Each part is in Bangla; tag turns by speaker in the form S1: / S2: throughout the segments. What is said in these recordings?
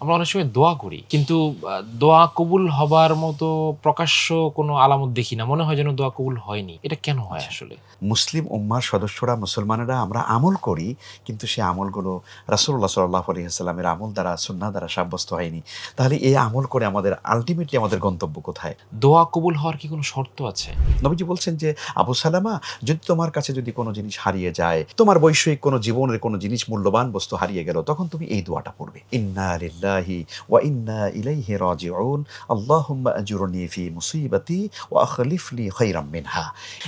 S1: আমরা অনেক সময় দোয়া করি, কিন্তু দোয়া কবুল হবার মতো প্রকাশ্য কোনো আলামত দেখি না। মনে হয় যেন দোয়া কবুল হয়নি। এটা কেন হয়
S2: আচ্ছা।
S1: আসলে?
S2: মুসলিম উম্মার সদস্যরা, মুসলমানেরা আমরা আমল করি, কিন্তু সে আমলগুলো রাসূলুল্লাহ সাল্লাল্লাহু আলাইহি ওয়াসাল্লামের আমল দ্বারা, সুন্নাহ দ্বারা সাব্যস্ত হয়নি। তাহলে এই আমল করে আমাদের আল্টিমেটলি আমাদের গন্তব্য কোথায়?
S1: দোয়া কবুল হওয়ার কি কোনো শর্ত আছে?
S2: নবীজি বলছেন যে, "আবু সালামা, যদি তোমার কাছে যদি কোনো জিনিস হারিয়ে যায়, তোমার বৈষয়িক কোনো জীবনের কোনো জিনিস, মূল্যবান বস্তু হারিয়ে গেল, তখন তুমি এই দোয়াটা পড়বে। ইন্না লিল্লাহি ওয়া ইন্না ইলাইহি রাজিউন। আল্লাহুম্মা আজুরনি ফি মুসিবাতি ওয়া আখলিফ লি খাইরাম মিনহা।"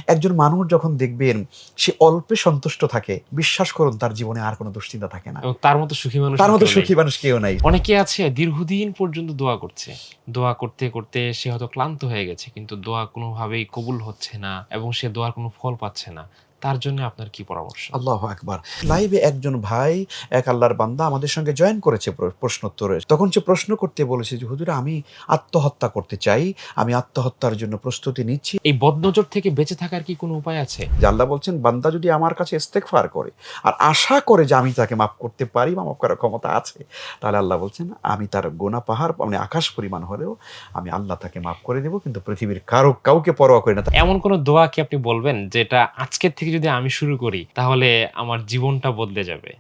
S2: একজন মানুষ যখন দেখবেন সে অল্পে সন্তুষ্ট থাকে, বিশ্বাস করুন তার জীবনে আর কোনো দুশ্চিন্তা থাকে না।
S1: এবং তার মতো সুখী মানুষ
S2: তার
S1: আর
S2: মতো
S1: কেউ নেই।
S2: সুখী মানুষ কেউ নাই।
S1: অনেকে আছে দীর্ঘদিন পর্যন্ত দোয়া করছে। দোয়া করতে, করতে সে হয়তো ক্লান্ত হয়ে গেছে। কিন্তু দোয়া কোনোভাবেই কবুল হচ্ছে না এবং সে দোয়ার কোনো ফল পাচ্ছে না। তার জন্য আপনার কি পরামর্শ?
S2: আল্লাহু আকবার! লাইভে একজন ভাই, এক আল্লাহর বান্দা আমাদের সঙ্গে জয়েন করেছে প্রশ্নোত্তরে। তখন সে প্রশ্ন করতে বলেছে যে, "হুজুর, আমি আত্মহত্যা করতে চাই। আমি আত্মহত্যার জন্য প্রস্তুতি নিচ্ছি।"
S1: এই বদনজর থেকে বেঁচে থাকার কি কোনো উপায় আছে?
S2: যে আল্লাহ বলছেন, বান্দা যদি আমার কাছে ইস্তেগফার করে আর আশা করে যে আমি তাকে মাফ করতে পারি বা মাফ করার ক্ষমতা আছে, তাহলে আল্লাহ বলছেন, আমি তার গুনাহ পাহাড় মানে আকাশ পরিমাণ হলেও আমি আল্লাহ তাকে মাফ করে দেব। কিন্তু পৃথিবীর কাউকে পরোয়া করি না।
S1: এমন কোনো দোয়া কি আপনি বলবেন যেটা আজকের থেকে যদি আমি শুরু করি তাহলে আমার জীবনটা বদলে যাবে?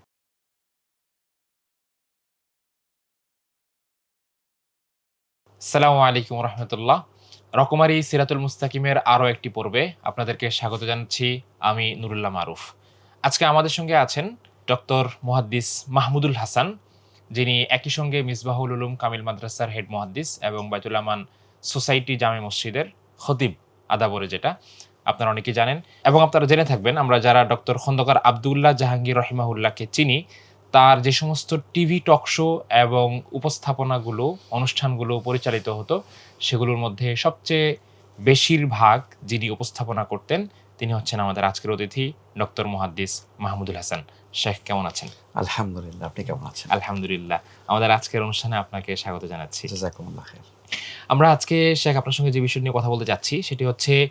S1: আসসালামু আলাইকুম ওয়া রাহমাতুল্লাহ। রকমারি সিরাতুল মুস্তাকিমের আরো একটি পর্বে আপনাদেরকে স্বাগত জানাচ্ছি। আমি নুরুল্লাহ মারুফ। আজকে আমাদের সঙ্গে আছেন ডক্টর মুহাদ্দিস মাহমুদুল হাসান, যিনি একই সঙ্গে মিসবাহুল উলুম কামিল মাদ্রাসার হেড মুহাদ্দিস এবং বাইতুল আমান সোসাইটি জামে মসজিদের খতিব আদাবরে, যেটা আপনারা অনেকেই জানেন। এবং আপনারা জেনে থাকবেন, আমরা যারা ডক্টর খন্দকার আব্দুল্লাহ জাহাঙ্গীর রহিমাহুল্লাহকে চিনি, তার যে সমস্ত টিভি টক শো এবং উপস্থাপনাগুলো, অনুষ্ঠানগুলো পরিচালিত হতো, সেগুলোর মধ্যে সবচেয়ে বেশিরভাগ যিনি উপস্থাপনা করতেন, তিনি হচ্ছেন আমাদের আজকের অতিথি ডক্টর মুহাদ্দিস মাহমুদুল হাসান। শেখ, কেমন আছেন?
S2: আলহামদুলিল্লাহ। আপনি কেমন আছেন?
S1: আলহামদুলিল্লাহ। আমাদের আজকের অনুষ্ঠানে আপনাকে স্বাগত জানাচ্ছি।
S2: জাযাকুমুল্লাহ খাইর।
S1: আমরা আজকে শেখ আপনার সঙ্গে যে বিষয় নিয়ে কথা বলতে চাচ্ছি সেটি হচ্ছে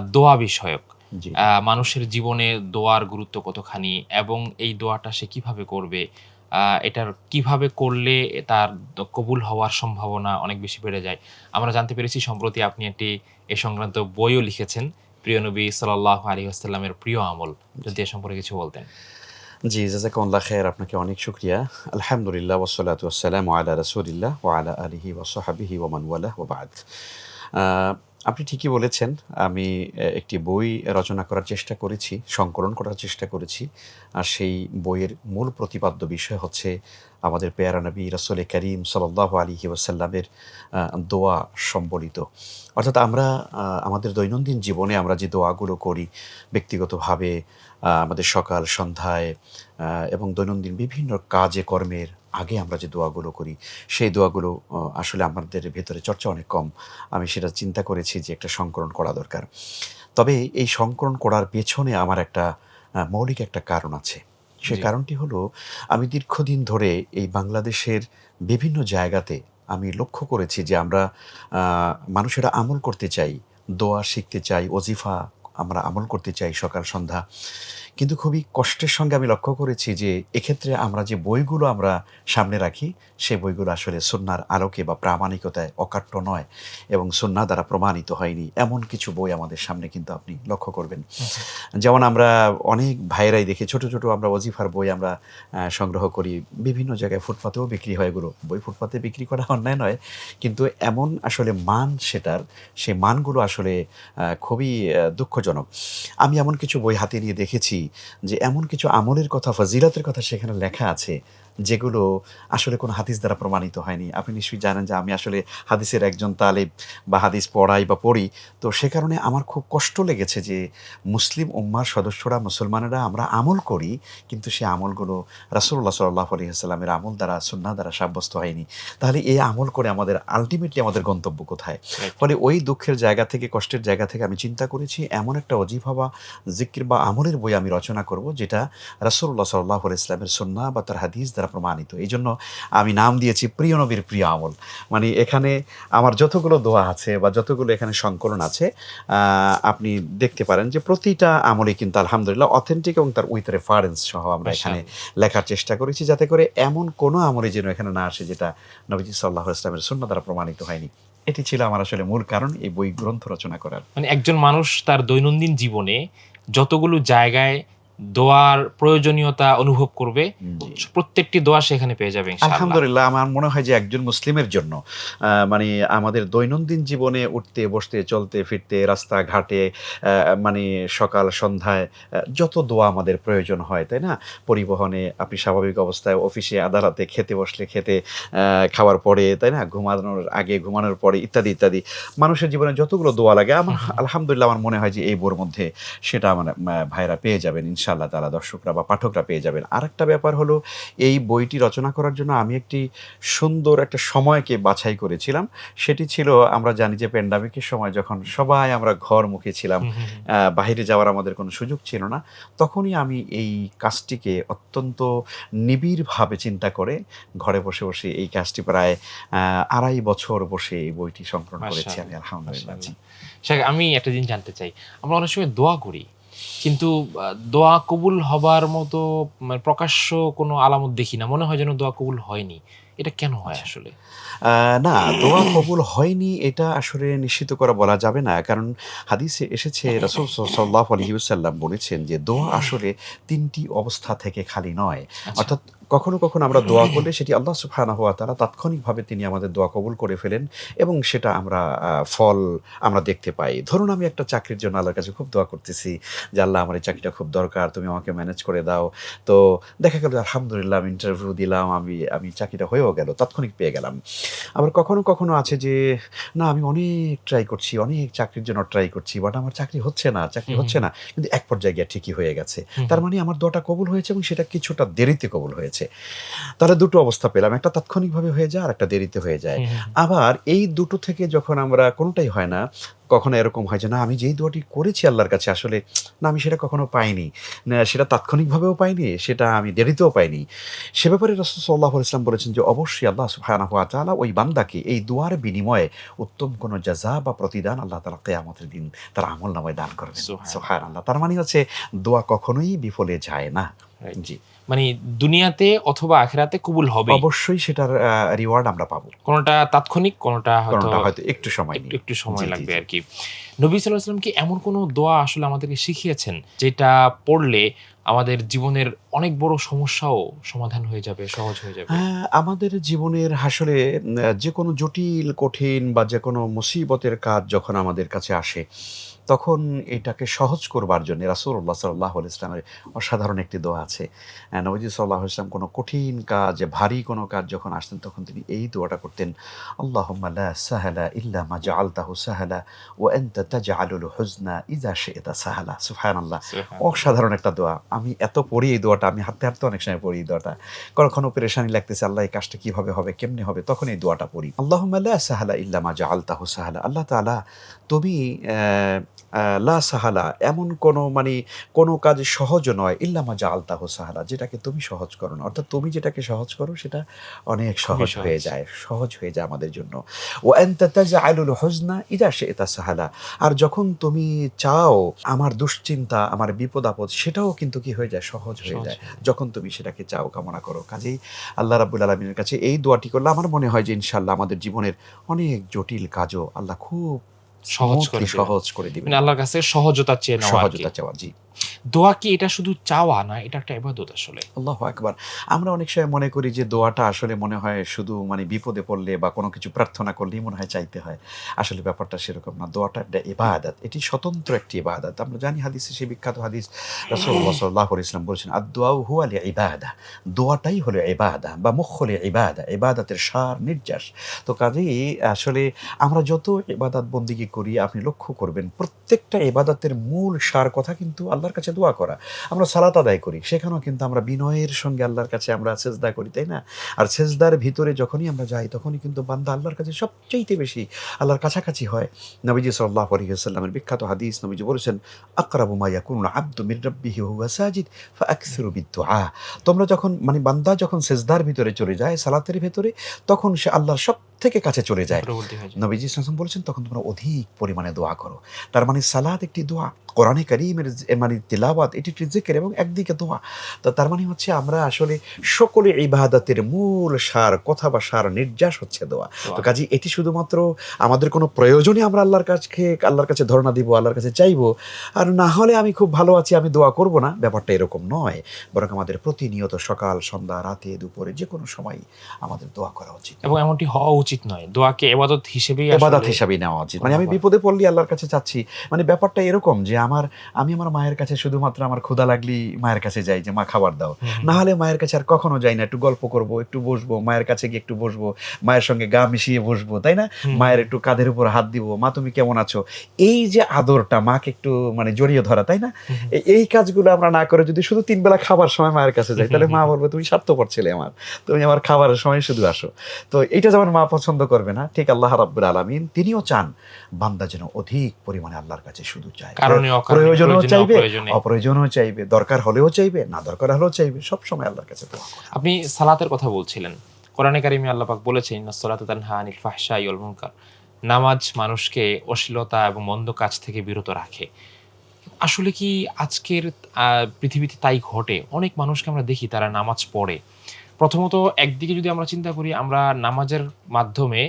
S1: দোয়া বিষয়ক।
S2: জি।
S1: মানুষের জীবনে দোয়ার গুরুত্ব কতখানি এবং এই দোয়াটা সে কিভাবে করবে? এটার কিভাবে করলে তার কবুল হওয়ার সম্ভাবনা অনেক বেশি বেড়ে যায়। আমরা জানতে পেরেছি সম্প্রতি আপনি একটি এ সংক্রান্ত বইও লিখেছেন। প্রিয় নবী সাল্লাল্লাহু আলাইহি ওয়াসাল্লামের প্রিয় আমল। যদি এ সম্পর্কে কিছু বলতেন।
S2: জি, জাযাকাল্লাহ খাইর। আপনাকে অনেক শুকরিয়া। আলহামদুলিল্লাহ ওয়াসসালাতু ওয়াসসালামু আলা রাসূলিল্লাহ ওয়া আলা আলিহি ওয়া সাহবিহি ওয়া মান ওয়ালাহ ওয়া বা'দ। আ আপনি ঠিকই বলেছেন। আমি একটি বই রচনা করার চেষ্টা করেছি, সংকলন করার চেষ্টা করেছি। আর সেই বইয়ের মূল প্রতিপাদ্য বিষয় হচ্ছে আমাদের পেয়ারা নবী রাসূলে কারীম সাল্লাল্লাহু আলাইহি ওয়াসাল্লামের আ দোয়া সম্বলিত। অর্থাৎ আমরা আমাদের দৈনন্দিন জীবনে আমরা যে দোয়াগুলো করি ব্যক্তিগতভাবে, আমাদের সকাল সন্ধ্যায় এবং দৈনন্দিন বিভিন্ন কাজে কর্মের আগে আমরা যে দোয়াগুলো করি, সেই দোয়াগুলো আসলে আমাদের ভেতরে চর্চা অনেক কম। আমি সেটা চিন্তা করেছি যে একটা সংকলন করা দরকার। তবে এই সংকলন করার পেছনে আমার একটা মৌলিক একটা কারণ আছে। সে
S1: জি।
S2: কারণটি হলো, আমি দীর্ঘদিন ধরে এই বাংলাদেশের বিভিন্ন জায়গাতে আমি লক্ষ্য করেছি যে আমরা আ মানুষেরা আমল করতে চাই, দোয়া শিখতে চাই, ওজিফা আমরা আমল করতে চাই সকাল সন্ধ্যা। কিন্তু খুবই কষ্টের সঙ্গে আমি লক্ষ্য করেছি যে এক্ষেত্রে আমরা যে বইগুলো আমরা সামনে রাখি, সে বইগুলো আসলে সুন্নাহর আলোকে বা প্রামাণিকতায় অকাট্য নয় এবং সুন্নাহ দ্বারা প্রমাণিত হয়নি। এমন কিছু বই আমাদের সামনে কিন্তু আপনি লক্ষ্য করবেন।
S1: হু, হু।
S2: যেমন আমরা অনেক ভাইয়েরাই দেখি ছোট, ছোট আমরা ওজিফার বই আমরা সংগ্রহ করি। বিভিন্ন জায়গায় ফুটপাতেও বিক্রি হয় এগুলো। বই ফুটপাতে বিক্রি করা অন্যায় নয়। কিন্তু এমন আসলে মান সেটার, সে মানগুলো আসলে খুবই দুঃখজনক। আমি এমন কিছু বই হাতে নিয়ে দেখেছি যে এমন কিছু আমলের কথা, ফজিলতের কথা সেখানে লেখা আছে, যেগুলো আসলে কোনো হাদিস দ্বারা প্রমাণিত হয়নি। আপনি নিশ্চয়ই জানেন যে আমি আসলে হাদিসের একজন তালিব বা হাদিস পড়াই বা পড়ি। তো সে কারণে আমার খুব কষ্ট লেগেছে যে মুসলিম উম্মার সদস্যরা, মুসলমানেরা আমরা আমল করি, কিন্তু সে আমলগুলো রাসূলুল্লাহ সাল্লাল্লাহু আলাইহি ওয়াসাল্লামের আমল দ্বারা, সুন্নাহ দ্বারা সাব্যস্ত হয়নি। তাহলে এই আমল করে আমাদের আল্টিমেটলি আমাদের গন্তব্য কোথায়?
S1: রাইট।
S2: ফলে ওই দুঃখের জায়গা থেকে, কষ্টের জায়গা থেকে আমি চিন্তা করেছি এমন একটা ওজিফা বা জিকির বা আমলের বই আমি রচনা করব, যেটা রাসূলুল্লাহ সাল্লাল্লাহু আলাইহি ওয়াসাল্লামের সুন্নাহ বা তার হাদিস দ্বারা দ্বারা প্রমাণিত। এই জন্য আমি নাম দিয়েছি প্রিয় নবীর প্রিয় আমল। মানে এখানে আমার যতগুলো দোয়া আছে বা যতগুলো এখানে সংকলন আছে, আপনি দেখতে পারেন যে প্রতিটা আমলই কিন্তু আলহামদুলিল্লাহ অথেন্টিক এবং তার উইথ রেফারেন্স সহ আমরা এখানে লেখার চেষ্টা করেছি, যাতে করে এমন কোনো আমলই যেন এখানে না আসে যেটা নবীজি সাল্লাল্লাহু আলাইহি ওয়াসাল্লামের সুন্নাহ দ্বারা প্রমাণিত হয়নি। এটি ছিল আমার আসলে মূল কারণ এই বই গ্রন্থ রচনা করার।
S1: মানে একজন মানুষ তার দৈনন্দিন জীবনে যতগুলো জায়গায় দোয়ার প্রয়োজনীয়তা অনুভব করবে,
S2: জি।
S1: প্রত্যেকটি দোয়া সেখানে পেয়ে যাবে ইনশাআল্লাহ।
S2: আলহামদুলিল্লাহ, আমার মনে হয় যে একজন মুসলিমের জন্য মানে আমাদের দৈনন্দিন জীবনে উঠতে, বসতে, চলতে, ফিরতে, রাস্তাঘাটে মানে সকাল সন্ধ্যায় যত দোয়া আমাদের প্রয়োজন হয়, তাই না? পরিবহনে, আপনি স্বাভাবিক অবস্থায়, অফিসে, আদালতে, খেতে বসলে খেতে, খাওয়ার পরে, তাই না? ঘুমানোর আগে, ঘুমানোর পরে ইত্যাদি, ইত্যাদি। মানুষের জীবনে যতগুলো দোয়া লাগে আমার আলহামদুলিল্লাহ আমার মনে হয় যে এই বইয়ের মধ্যে সেটা মানে ভাইরা পেয়ে যাবেন ইনশাআল্লাহ তাআলা, দর্শকরা বা পাঠকরা পেয়ে যাবেন। আরেকটা ব্যাপার হলো এই বইটি রচনা করার জন্য আমি একটি সুন্দর একটা সময়কে বাছাই করেছিলাম। সেটি ছিল, আমরা জানি যে প্যান্ডেমিকের সময় যখন সবাই আমরা ঘরমুখী ছিলাম, বাহিরে যাওয়ার আমাদের কোনো সুযোগ ছিল না। তখনই আমি এই কাজটিকে অত্যন্ত নিবিড়ভাবে চিন্তা করে ঘরে বসে, বসে এই কাজটি প্রায় ২.৫ বছর বসে এই বইটি সংকলন করেছি আমি আলহামদুলিল্লাহ। জি।
S1: আমি একটা জিনিস জানতে চাই। আমরা অনেক সময় দোয়া করি। কিন্তু দোয়া কবুল হবার মতো মানে প্রকাশ্য কোনো আলামত দেখি না। মনে হয় যেন দোয়া কবুল হয়নি। এটা কেন হয়
S2: আচ্ছা।
S1: আসলে?
S2: না, দোয়া কবুল হয়নি এটা আসলে নিশ্চিত করে বলা যাবে না। কারণ হাদিসে এসেছে রাসূল সাল্লাল্লাহু আলাইহি ওয়াসাল্লাম বলেছেন যে দোয়া আসলে ৩ টি অবস্থা থেকে খালি নয়।
S1: আচ্ছা।
S2: অর্থাৎ কখনো, কখনো আমরা দোয়া করলে সেটি আল্লাহ সুবহানাহু ওয়া তাআলা তাৎক্ষণিকভাবে তিনি আমাদের দোয়া কবুল করে ফেলেন এবং সেটা আমরা ফল আমরা দেখতে পাই। ধরুন আমি একটা চাকরির জন্য আল্লাহর কাছে খুব দোয়া করতেছি যে, "আল্লাহ আমার এই চাকরিটা খুব দরকার, তুমি আমাকে ম্যানেজ করে দাও।" তো দেখা গেল আলহামদুলিল্লাহ আমি ইন্টারভিউ দিলাম, আমি চাকরিটা হয়েও গেল, তাৎক্ষণিক পেয়ে গেলাম। আবার কখনো, কখনো আছে যে না আমি অনেক ট্রাই করছি, অনেক চাকরির জন্য ট্রাই করছি। বাট আমার চাকরি হচ্ছে না, চাকরি
S1: হুম, হুম,
S2: হচ্ছে না। কিন্তু এক পর্যায়ে গিয়ে ঠিকই হয়ে গেছে।
S1: হুম,
S2: তার
S1: হুম,
S2: মানে আমার দোয়াটা কবুল হয়েছে এবং সেটা কিছুটা দেরিতে কবুল হয়েছে। তাহলে ২ টো অবস্থা পেলাম। একটা তাৎক্ষণিকভাবে হয়ে যায়, আরেকটা দেরিতে হয়ে যায়।
S1: হুম, হুম,
S2: আবার এই দুটো থেকে যখন আমরা কোনটাই হয় না, কখনো এরকম হয় যে না আমি যেই দোয়াটি করেছি আল্লাহর কাছে আসলে না আমি সেটা কখনো পাইনি। না সেটা তাৎক্ষণিকভাবেও পাইনি, সেটা আমি দেরিতেও পাইনি। সে ব্যাপারে রাসূল সাল্লাল্লাহু আলাইহি ওয়াসাল্লাম বলেছেন যে অবশ্যই আল্লাহ সুবহানাহু ওয়া তাআলা ওই বান্দাকে এই দোয়ার বিনিময়ে উত্তম কোনো জাযা বা প্রতিদান আল্লাহ তাআলা কিয়ামতের দিন তার আমলনামায় দান করবেন।
S1: সুবহানাল্লাহ।
S2: সুবহানাল্লাহ। তার মানে হচ্ছে দোয়া কখনোই বিফলে যায় না।
S1: রাইট।
S2: জি।
S1: মানে দুনিয়াতে অথবা আখিরাতে কবুল হবেই।
S2: অবশ্যই সেটার রিওয়ার্ড আমরা পাবো।
S1: কোনটা তাৎক্ষণিক, কোনটা হয়তো
S2: কোনটা হয়তো একটু সময়
S1: একটু,
S2: নিয়ে।
S1: একটু
S2: জি,
S1: সময়
S2: জি,
S1: লাগবে
S2: জি।
S1: আরকি। নবী সাল্লাল্লাহু আলাইহি ওয়াসাল্লাম কি এমন কোনো দোয়া আসলে আমাদেরকে শিখিয়েছেন, যেটা পড়লে আমাদের জীবনের অনেক বড় সমস্যাও সমাধান হয়ে যাবে, সহজ হয়ে যাবে?
S2: হ্যাঁ, আমাদের জীবনের আসলে যেকোনো জটিল, কঠিন বা যেকোনো মুসিবতের কাজ যখন আমাদের কাছে আসে, তখন এটাকে সহজ করবার জন্যে রাসূলুল্লাহ সাল্লাল্লাহু আলাইহি ওয়াসাল্লামের অসাধারণ একটি দোয়া আছে। নবীজি সাল্লাল্লাহু আলাইহি ওয়াসাল্লাম কোনো কঠিন কাজ, ভারী কোনো কাজ যখন আসতেন তখন তিনি এই দোয়াটা করতেন। আল্লাহুম্মা লা সাহালা ইল্লা মা জাআলতাহু সাহালা ওয়া আনতা তাজআলুল হুজনা ইযা শি'তা সাহালা। সুবহানাল্লাহ।
S1: সুবহানাল্লাহ।
S2: অসাধারণ একটা দোয়া। আমি এত পড়ি এই দোয়াটা, আমি হাঁটতে, হাঁটতে অনেক সময় পড়ি এই দোয়াটা। কখনো পেরেশানি লাগতেছে, আল্লাহ এই কাজটা কিভাবে হবে, কেমনে হবে? তখন এই দোয়াটা পড়ি। আল্লাহুম্মা লা সাহালা ইল্লা মা জাআলতাহু সাহালা। আল্লাহ তাআলা তুমি লা সাহালা এমন কোনো মানে কোনো কাজ সহজ নয় ইল্লা মা জাআলতাহু সাহালা, যেটাকে তুমি সহজ করো না। অর্থাৎ তুমি যেটাকে সহজ করো সেটা অনেক
S1: খুবই
S2: সহজ হয়ে
S1: সহজ।
S2: যায়। সহজ হয়ে যায় আমাদের জন্য। ওয়া আনতা তাজআলুল হুজনা ইযা শি'তা সাহালা। আর যখন তুমি চাও আমার দুশ্চিন্তা, আমার বিপদ-আপদ সেটাও কিন্তু কি হয়ে যায়? সহজ হয়ে
S1: সহজ
S2: যায়।
S1: হয়ে যায়।
S2: যখন তুমি সেটাকে চাও, কামনা করো। কাজেই আল্লাহ রাব্বুল আলামিনের কাছে এই দোয়াটি করলে আমার মনে হয় যে ইনশাআল্লাহ আমাদের জীবনের অনেক জটিল কাজও আল্লাহ খুব
S1: সহজ করে
S2: স্মুথলি
S1: দিবেন।
S2: সহজ করে দিবেন।
S1: মানে আল্লাহর কাছে সহজতা চেয়ে নেওয়া আরকি।
S2: সহজতা চাওয়া। জি।
S1: দোয়া কি এটা শুধু চাওয়া না, এটা একটা ইবাদত আসলে।
S2: আল্লাহু আকবার। আমরা অনেক সময় মনে করি যে দোয়াটা আসলে মনে হয় শুধু মানে বিপদে পড়লে বা কোনো কিছু প্রার্থনা করলেই মনে হয় চাইতে হয়। আসলে ব্যাপারটা সেরকম না। দোয়াটা একটা ইবাদত। এটি স্বতন্ত্র একটি ইবাদত। আমরা জানি হাদিসে সেই বিখ্যাত হাদিস রাসূলুল্লাহ সাল্লাল্লাহু আলাইহি ওয়াসাল্লাম বলেছেন, "আদ-দুআউ হুয়া লিইবাদাহ।" দোয়াটাই হলো ইবাদা বা মুখ্যুল ইবাদা। ইবাদতের সার নির্যাস। তো কাজেই আসলে আমরা যত ইবাদত বন্দেগী করি আপনি লক্ষ্য করবেন প্রত্যেকটা ইবাদতের মূল সার কথা কিন্তু আল্লাহর কাছে দোয়া করা। আমরা সালাত আদায় করি, সেখানেও কিন্তু আমরা বিনয়ের সঙ্গে আল্লাহর কাছে আমরা সেজদা করি, তাই না? আর সেজদার ভিতরে যখনই আমরা যাই তখনই কিন্তু বান্দা আল্লাহর কাছে সবচাইতে বেশি আল্লাহর কাছাকাছি হয়। নবীজি সাল্লাল্লাহু আলাইহি ওয়াসাল্লামের বিখ্যাত হাদিস, নবীজি বলেছেন, আকরাবু মা ইয়াকুনুল আবদু মির রাব্বিহি ওয়া হুয়া সাজিদ ফাআকসিরু বিদ-দুআ। তোমরা যখন বান্দা যখন সেজদার ভিতরে চলে যায়, সালাতের ভেতরে, তখন সে আল্লাহর সবথেকে কাছে চলে যায়।
S1: নিকটবর্তী হয়ে যায়।
S2: নবীজি সাল্লাল্লাহু আলাইহি ওয়াসাল্লাম বলেছেন, তখন তোমরা অধিক পরিমাণে দোয়া করো। তার সালাত একটি দোয়া, কোরআনে কারীমের তিলাওয়াত এটি একটি জিকির এবং একদিকে দোয়া। তো তার হচ্ছে আমরা আসলে সকলে ইবাদতের মূল সার, কথা বা সার নির্যাস হচ্ছে দোয়া। তো কাজেই এটি শুধুমাত্র আমাদের কোনো প্রয়োজনে আমরা আল্লাহর কাছে ধরনা দিব, আল্লাহর কাছে চাইবো, আর না হলে আমি খুব ভালো আছি আমি দোয়া করব না, ব্যাপারটা এরকম নয়। বরং আমাদের প্রতিনিয়ত সকাল, সন্ধ্যা, রাতে, দুপুরে যে কোনো সময় আমাদের দোয়া করা উচিত
S1: এবং এমনটি হওয়া উচিত নয়। দোয়াকে ইবাদত হিসেবেই
S2: ইবাদত হিসাবেই নেওয়া উচিত। আমি বিপদে পড়লে আল্লাহর কাছে চাচ্ছি, ব্যাপারটা এরকম যে আমি আমার মায়ের কাছে শুধুমাত্র আমার ক্ষুধা লাগলেই মায়ের কাছে যাই যে মা খাবার দাও, না হলে মায়ের কাছে আর কখনো যাই না। একটু গল্প করব, একটু বসবো, মায়ের কাছে গিয়ে একটু বসবো, মায়ের সঙ্গে গা মিশিয়ে বসবো, তাই না? মায়ের একটু কাঁধের উপর হাত দিব, মা তুমি কেমন আছো, এই যে আদরটা, মাকে একটু জড়িয়ে ধরা, তাই না? এই কাজগুলো আমরা না করে যদি শুধু 3 বেলা খাবার সময় মায়ের কাছে যাই, তাহলে মা বলবে তুমি স্বার্থপর ছেলে আমার, তুমি আমার খাবারের সময় শুধু আসো। তো এটা যেমন মা পছন্দ করবে না, ঠিক আল্লাহ রাব্বুল আলামিন তিনিও চান বান্দা যেন অধিক পরিমাণে আল্লাহর কাছে শুধু চায়, প্রয়োজনও চাইবে, অপ্রয়োজনও চাইবে, দরকার হলেও চাইবে, না দরকার হলেও চাইবে, সব সময় আল্লাহর কাছে দোয়া করে।
S1: আপনি সালাতের কথা বলছিলেন। কোরআনে কারিমে আল্লাহ পাক বলেছেন, ইন্নাস সালাতা তানহা আনিল ফাহশাই ওয়াল মুনকার। নামাজ মানুষকে অশ্লীলতা এবং মন্দ কাজ থেকে বিরত রাখে। আসলে কি আজকের পৃথিবীতে তাই ঘটে? অনেক মানুষকে আমরা দেখি তারা নামাজ পড়ে। প্রথমত একদিকে যদি আমরা চিন্তা করি, আমরা নামাজের মাধ্যমে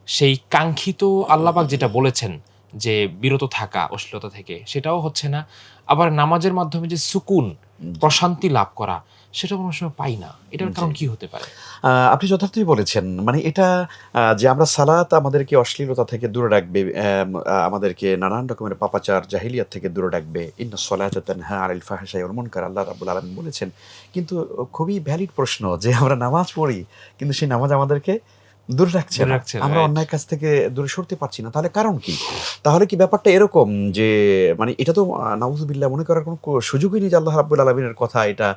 S1: সেই কাঙ্ক্ষিত আল্লাহ পাক যেটা বলেছেন যে বিরত থাকা অশ্লীলতা থেকে, সেটাও হচ্ছে না। আবার নামাজের মাধ্যমে যে সুকুন, প্রশান্তি লাভ করা, সেটা কোনো সময় পাই না। এটার কারণ কি হতে পারে?
S2: আপনি যথার্থই বলেছেন। এটা যে আমরা সালাত আমাদেরকে অশ্লীলতা থেকে দূরে রাখবে, আমাদেরকে নানান রকমের পাপাচার, জাহিলিয়াত থেকে দূরে রাখবে। ইন্নাস সালাতা তানহা আনিল ফাহশাই ওয়াল মুনকার, আল্লাহ রাব্বুল আলামিন বলেছেন। কিন্তু খুবই ভ্যালিড প্রশ্ন যে আমরা নামাজ পড়ি, কিন্তু সেই নামাজ আমাদেরকে দূরে রাখছে না। আমরা অন্যায় কাজ থেকে দূরে সরতে পারছি না। তাহলে কারণ কি? তাহলে কি ব্যাপারটা এরকম যে এটা তো নাউযুবিল্লাহ মনে করার কোনো সুযোগই নেই যে আল্লাহ রাব্বুল আলামিনের কথা এটা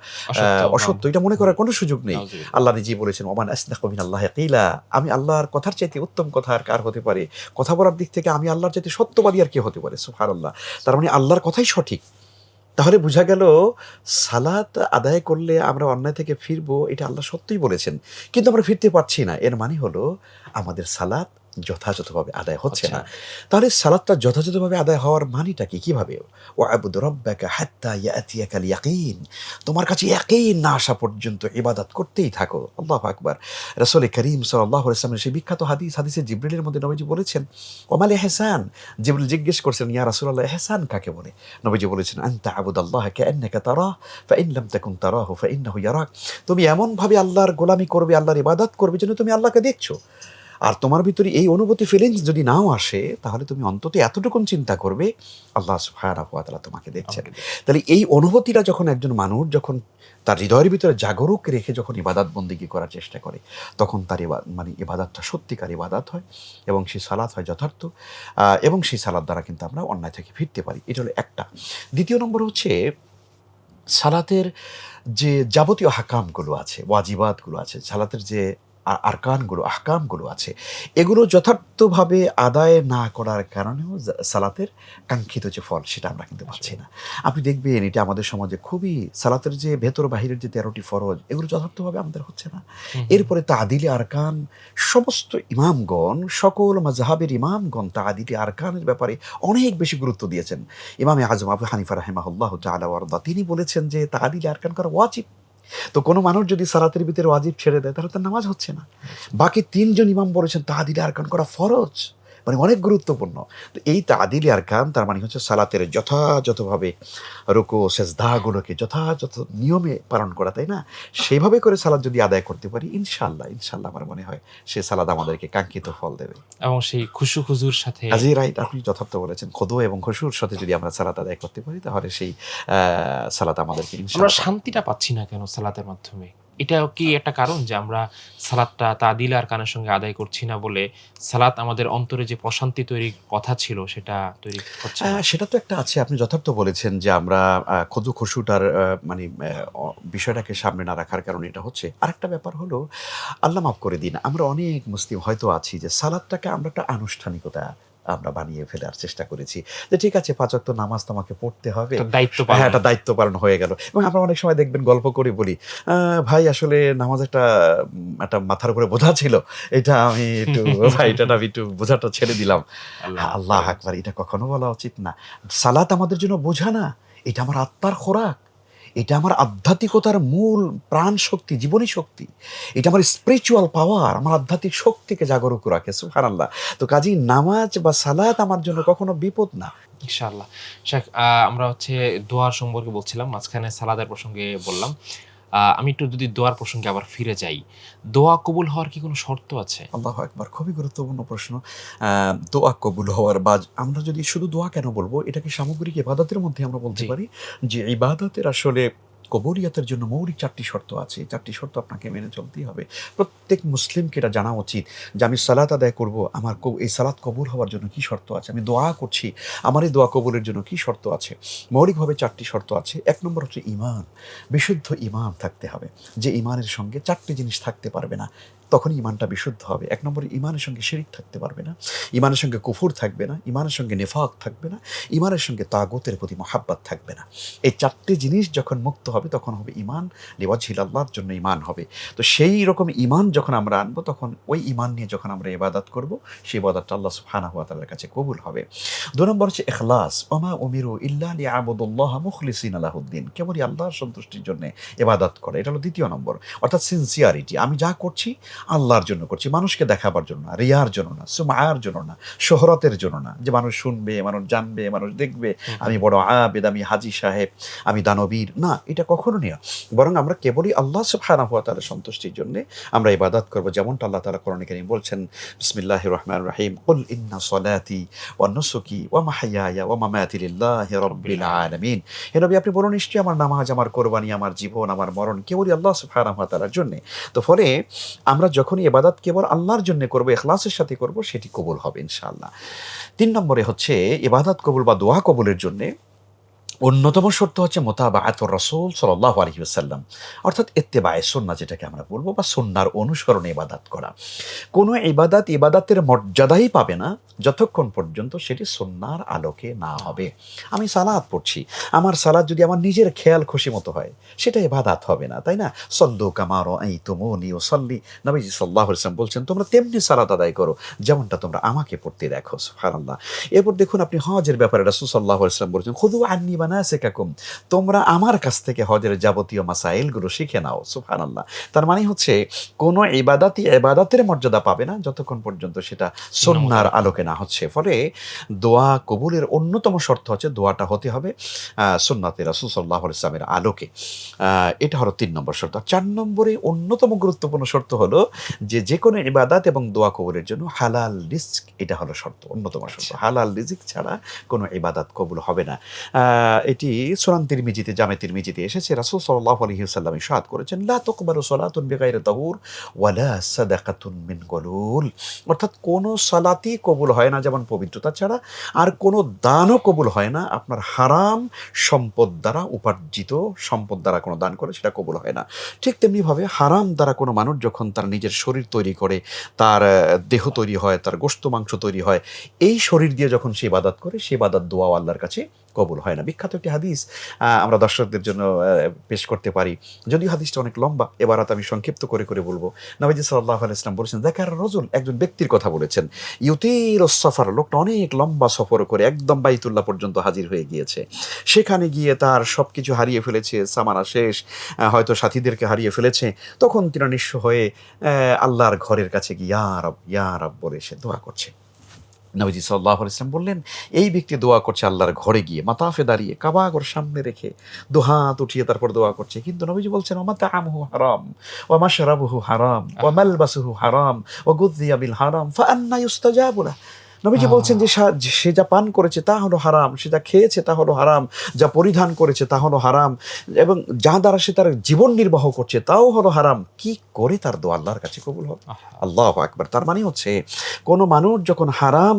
S2: অসত্য, এটা মনে করার কোনো সুযোগ নেই। আল্লাহ নিজেই বলেছেন, ওমান আসদাকু মিনাল্লাহি কিলা, আমি আল্লাহর কথার চাইতে উত্তম কথা আর কার হতে পারে? কথা বলার দিক থেকে আমি আল্লাহর চাইতে সত্যবাদী আর কে হতে পারে? সুবহানাল্লাহ। তার আল্লাহর কথাই সঠিক। তাহলে বোঝা গেল সালাত আদায় করলে আমরা অন্যায় থেকে ফিরবো, এটা আল্লাহ সত্যিই বলেছেন, কিন্তু আমরা ফিরতে পারছি না। এর হলো আমাদের সালাত যথাযথভাবে আদায় হচ্ছে না। তাহলে সালাতটা যথাযথভাবে আদায় হওয়ার মানেটা কি? কিভাবে? ওয়াবুদ রাব্বাকা হাত্তা ইয়াতিয়াকাল ইয়াকিন, তোমার কাছে ইয়াকিন না আসা পর্যন্ত ইবাদত করতেই থাকো। আল্লাহু আকবার। রাসূল করিম সাল্লাল্লাহু আলাইহি ওয়াসাল্লামের সেই বিখ্যাত হাদিসে জিবরিলের মধ্যে নবীজি বলেছেন, ওমাল ইহসান। জিবরিল জিজ্ঞেস করছেন, ইয়া রাসূলুল্লাহ, ইহসান কাকে বলে? নবীজি বলেছেন, আনতা আবুদাল্লাহ কাআন্নাকা তারাহ ফাইন লাম তাকুন তারাহু ফাইন্নাহু ইয়ারাক। তুমি এমন ভাবে আল্লাহর গোলামি করবে, আল্লাহর ইবাদত করবে যেন তুমি আল্লাহকে দেখছো। আর তোমার ভিতরে এই অনুভূতি, ফিলিংস যদি নাও আসে, তাহলে তুমি অন্তত এতটুকুন চিন্তা করবে আল্লাহ সুবহানাহু ওয়া তাআলা তোমাকে দেখছেন। তাহলে এই অনুভূতিটা যখন একজন মানুষ যখন তার হৃদয়ের ভিতরে জাগরুক রেখে যখন ইবাদত বন্দেগী করার চেষ্টা করে, তখন তার ইবাদতটা সত্যিকার ইবাদত হয় এবং সেই সালাত হয় যথার্থ, এবং সেই সালাত দ্বারা কিন্তু আমরা অন্যায় থেকে ফিরতে পারি। এটা হলো একটা। দ্বিতীয় নম্বর হচ্ছে সালাতের যে যাবতীয় হাকামগুলো আছে, ওয়াজিবাতগুলো আছে, সালাতের যে আরকানগুলো, আহকামগুলো আছে, এগুলো যথার্থভাবে আদায় না করার কারণেও সালাতের কাঙ্ক্ষিত যে ফল, সেটা আমরা কিন্তু পাচ্ছি না। আপনি দেখবেন এটা আমাদের সমাজে খুবই, সালাতের যে ভেতর বাহিরের যে 13টি ফরজ, এগুলো যথার্থভাবে আমাদের হচ্ছে না। এরপরে তাদিলে আরকান, সমস্ত ইমামগণ, সকল মাযহাবের ইমামগণ তাদিলে আরকানের ব্যাপারে অনেক বেশি গুরুত্ব দিয়েছেন। ইমামে আজম আবু হানিফা রাহিমাহুল্লাহ তাআলা ওয়ারদা, তিনি বলেছেন যে তাদিলে আরকান করা ওয়াজিব। তো কোনো মানুষ যদি সালাতের ভিতরে ওয়াজিব ছেড়ে দেয়, তাহলে তার নামাজ হচ্ছে না। বাকি 3 জন ইমাম বলেছেন তাদিলে আরকান করা ফরজ, অনেক গুরুত্বপূর্ণ। তো এই তাদিলে আরকান তার হচ্ছে সালাতের যথাযথভাবে রুকু সেজদাগুলোকে যথাযথ নিয়মে পালন করা, তাই না? সেইভাবে করে সালাত যদি আদায় করতে পারি, ইনশাআল্লাহ আমার মনে হয় সে সালাত আমাদেরকে কাঙ্ক্ষিত ফল দেবে
S1: এবং সেই খুশু খুজুর সাথে।
S2: কাজী রাইট, আপনি যথার্থ বলেছেন। খুদু এবং খুশুর সাথে যদি আমরা সালাত আদায় করতে পারি, তাহলে সেই সালাত আমাদেরকে
S1: আমরা শান্তিটা পাচ্ছি না কেন সালাতের মাধ্যমে? এটা কি একটা কারণ যে আমরা সালাতটা তাদিল আর কানের সঙ্গে আদায় করছি না বলে সালাত আমাদের অন্তরে যে প্রশান্তি তৈরির কথা ছিল সেটা তৈরি হচ্ছে না?
S2: সেটা তো একটা আছে। আপনি যথার্থ বলেছেন যে আমরা খুদু খুশুটার মানে বিষয়টাকে সামনে না রাখার কারণে এটা হচ্ছে। আরেকটা ব্যাপার হলো, আল্লাহ মাফ করে দিন, আমরা অনেক মুসলিম হয়তো আছি যে সালাদটাকে আমরা একটা আনুষ্ঠানিকতা আমরা বানিয়ে ফেলার চেষ্টা করেছি। যে ঠিক আছে ৫ ওয়াক্ত নামাজ তো আমাকে পড়তে হবে।
S1: একটা দায়িত্ব
S2: হ্যাঁ,
S1: পালন।
S2: একটা দায়িত্ব পালন হয়ে গেল। এবং আমরা অনেক সময় দেখবেন গল্প করে বলি, ভাই আসলে নামাজ একটা মাথার উপরে বোঝা ছিল। এটা আমি একটু ভাই এটা আমি একটু বোঝাটা ছেড়ে দিলাম।
S1: আল্লাহ মাফ
S2: আল্লাহ
S1: করেন।
S2: আকবার! এটা কখনো বলা উচিত না। সালাত আমাদের জন্য বোঝা না। এটা আমার আত্মার খোরাক। এটা আমার আধ্যাত্মিকতার মূল প্রাণ শক্তি, জীবনী শক্তি। এটা আমার স্পিরিচুয়াল পাওয়ার, আমার আধ্যাত্মিক শক্তিকে জাগরুক রাখে। সুবহানাল্লাহ! তো কাজেই নামাজ বা সালাত আমার জন্য কখনো বিপদ না।
S1: ইনশাআল্লাহ। শেখ, আমরা হচ্ছে দোয়ার সম্পর্কে বলছিলাম। মাঝখানে সালাদের প্রসঙ্গে বললাম। আমি একটু যদি দোয়ার প্রসঙ্গে আবার ফিরে যাই। দোয়া কবুল হওয়ার কি কোনো শর্ত আছে?
S2: আল্লাহু আকবার! খুবই গুরুত্বপূর্ণ প্রশ্ন। আ দোয়া কবুল হওয়ার বা আমরা যদি শুধু দোয়া কেন বলব, এটাকে সামগ্রিক ইবাদতের মধ্যে আমরা বলতে
S1: জি।
S2: পারি যে ইবাদতের আসলে কবুলিয়তের জন্য মৌলিক ৪ টি শর্ত আছে। ৪ টি শর্ত আপনাকে মেনে চলতেই হবে। প্রত্যেক মুসলিমকে এটা জানা উচিত যে আমি সালাত আদায় করব, আমার এই সালাত কবুল হওয়ার জন্য কি শর্ত আছে? আমি দোয়া করছি, আমার এই দোয়া কবুলের জন্য কি শর্ত আছে? মৌলিকভাবে ৪ টি শর্ত আছে। ১ নম্বর হচ্ছে ঈমান। বিশুদ্ধ ঈমান থাকতে হবে। যে ঈমানের সঙ্গে ৪ টি জিনিস থাকতে পারবে না। তখনই ঈমানটা বিশুদ্ধ হবে। ১ নম্বরে ঈমানের সঙ্গে শিরিক থাকতে পারবে না। ঈমানের সঙ্গে কুফর থাকবে না। ঈমানের সঙ্গে নেফাক থাকবে না। ঈমানের সঙ্গে তাগুতের প্রতি মহাব্বত থাকবে না। এই ৪ টি জিনিস যখন মুক্ত হবে তখন হবে ঈমান, লিওয়াজহিল আল্লাহর জন্য ঈমান হবে। তো সেই রকম ঈমান যখন আমরা আনবো তখন ওই ঈমান নিয়ে যখন আমরা ইবাদত করব, সেই ইবাদতটা আল্লাহ সুবহানাহু ওয়া তাআলার কাছে কবুল হবে। ২ নম্বর হচ্ছে ইখলাস। ওমা উমিরু ইল্লা লিয়াবুদুল্লাহ মুখলিসিনা লাহুদ্দিন। কেবলই আল্লাহর সন্তুষ্টির জন্য ইবাদত করে। এটা হলো ২য় নম্বর। অর্থাৎ সিনসিয়ারিটি। আমি যা করছি আল্লাহর জন্য করছি, মানুষকে দেখাবার জন্য না, রিয়ার জন্য না, সুমআর জন্য না, শোহরতের জন্য না, যে মানুষ শুনবে, মানুষ জানবে, মানুষ দেখবে
S1: হুম,
S2: আমি
S1: হুম।
S2: বড় আবেদ, আমি হাজী সাহেব, আমি দানবীর। না, এটা কখনো নয়। বরং আমরা কেবলই আল্লাহ সুবহানাহু ওয়া তাআলার সন্তুষ্টির জন্য আমরা ইবাদত করব। যেমনটা আল্লাহ তাআলা কোরআনে কারীমে বলছেন, বিসমিল্লাহির রহমানির রহিম, কুল ইন্না সলাতি ওয়া নুসুকি ওয়া মাহইয়ায়া ওয়া মামাতি লিল্লাহি রাব্বিল আলামিন। হে নবী, আপনি বলুন নিশ্চয়ই আমার নামাজ, আমার কোরবানি, আমার জীবন, আমার মরণ কেবলই আল্লাহ সুবহানাহু ওয়া তাআলার জন্য। তো ফলে আমরা যখনই ইবাদত কেবল আল্লাহর জন্য করব, ইখলাসের সাথে করব, সেটি কবুল হবে ইনশাআল্লাহ। ৩ নম্বরে হচ্ছে ইবাদত কবুল বা দোয়া কবুলের জন্যে অন্যতম শর্ত হচ্ছে মোতাবাআতুর রাসূল সাল্লাল্লাহু আলাইহি ওয়াসাল্লাম। অর্থাৎ ইত্তেবায়ে সুন্নাহ যেটাকে আমরা বলব, বা সুন্নাহর অনুসরণে ইবাদত করা। কোনো ইবাদত ইবাদতের মর্যাদাই পাবে না যতক্ষণ পর্যন্ত সেটি সুন্নাহর আলোকে না হবে। আমি সালাত পড়ছি, আমার সালাত যদি আমার নিজের খেয়াল খুশি মতো হয়, সেটা ইবাদত হবে না, তাই না? সল্লু কামা রাআইতুমুনি উসাল্লি। নবীজি সাল্লাল্লাহু আলাইহি ওয়াসাল্লাম বলছেন, তোমরা তেমনি সালাত আদায় করো যেমনটা তোমরা আমাকে পড়তে দেখো। সুবহানাল্লাহ। এরপর দেখুন, আপনি হজের ব্যাপারে রাসূল সাল্লাল্লাহু আলাইহি ওয়াসাল্লাম বলেছেন, খুযু আন্নী মানাসিকাকুম। তোমরা আমার কাছ থেকে হজের যাবতীয় মাসাইলগুলো শিখে নাও। সুবহানাল্লাহ। তার মানে হচ্ছে কোন ইবাদতই ইবাদতের মর্যাদা পাবে না যতক্ষণ পর্যন্ত সেটা
S1: সুন্নাহ
S2: সুন্নাহর
S1: মোতাবেক হবে।
S2: আলোকে না হচ্ছে। ফলে দোয়া কবুলের অন্যতম শর্ত হচ্ছে দোয়াটা হতে হবে সুন্নাতে রাসূল সাল্লাল্লাহু আলাইহি ওয়াসাল্লামের আলোকে। এটা হলো ৩ নম্বর শর্ত। ৪ নম্বরে অন্যতম গুরুত্বপূর্ণ শর্ত হলো যে, যেকোনো ইবাদত এবং দোয়া কবুলের জন্য হালাল রিজক, এটা হলো শর্ত, অন্যতম শর্ত।
S1: আচ্ছা।
S2: হালাল রিজক ছাড়া কোনো ইবাদত কবুল হবে না। এটি সুনান তিরমিজিতে, জামে তিরমিজিতে এসেছে। রাসূল সাল্লাল্লাহু আলাইহি ওয়াসাল্লাম ইরশাদ করেছেন, লা তুকবালু সালাতুন বিগাইরি তাহুর ওয়ালা সাদাকাতুন মিন গুলুল। অর্থাৎ কোনো সালাতই কবুল হয় না যেমন পবিত্রতা ছাড়া, আর কোনো দানও কবুল হয় না আপনার হারাম সম্পদ দ্বারা উপার্জিত সম্পদ দ্বারা কোনো দান করে সেটা কবুল হয় না। ঠিক তেমনিভাবে হারাম দ্বারা কোনো মানুষ যখন তার নিজের শরীর তৈরি করে, তার দেহ তৈরি হয়, তার গোশত মাংস তৈরি হয়, এই শরীর দিয়ে যখন সে ইবাদত করে, সে ইবাদত দোয়াও আল্লাহর কাছে কবুল হয় না। বিখ্যাত একটি হাদিস আমরা দর্শকদের জন্য পেশ করতে পারি। যদিও হাদিসটা অনেক লম্বা, এবারাত আমি সংক্ষিপ্ত করে বলব। নবীজি সাল্লাল্লাহু আলাইহি ওয়াসাল্লাম বলেছেন, যাকার রাজুল, একজন ব্যক্তির কথা বলেছেন, ইউতিরুস সফর, লোকটা অনেক লম্বা সফর করে একদম বাইতুল্লাহ পর্যন্ত হাজির হয়ে গিয়েছে। সেখানে গিয়ে তার সবকিছু হারিয়ে ফেলেছে, সামানা শেষ, হয়তো সাথীদেরকে হারিয়ে ফেলেছে। তখন তিনি নিঃস্ব হয়ে আল্লাহর ঘরের কাছে গিয়ে ইয়া রব বলে সে দোয়া করছে। নবীজি সাল্লাল্লাহু আলাইহি ওয়াসাল্লাম বললেন, এই ব্যক্তি দোয়া করছে আল্লাহর ঘরে গিয়ে, মাতাফে দাঁড়িয়ে, কাবা ঘর সামনে রেখে দুহাত উঠিয়ে তারপর দোয়া করছে। কিন্তু নবীজি বলছেন, ওয়া মাতাআমুহু হারাম ওয়া মাশরাবুহু হারাম ওয়া মালবাসুহু হারাম ওয়া গুযিয়া বিল হারাম ফা আন্না ইউস্তাজাবু লাহ। নবীজি বলছেন যে সে যা পান করেছে তা হলো হারাম, সে যা খেয়েছে তা হলো হারাম, যা পরিধান করেছে তা হলো হারাম, এবং যা দ্বারা সে তার জীবন নির্বাহ করছে তাও হলো হারাম। কি করে তার দোয়া আল্লাহর কাছে কবুল হবে? আল্লাহু আকবার। তার মানে হচ্ছে কোনো মানুষ যখন হারাম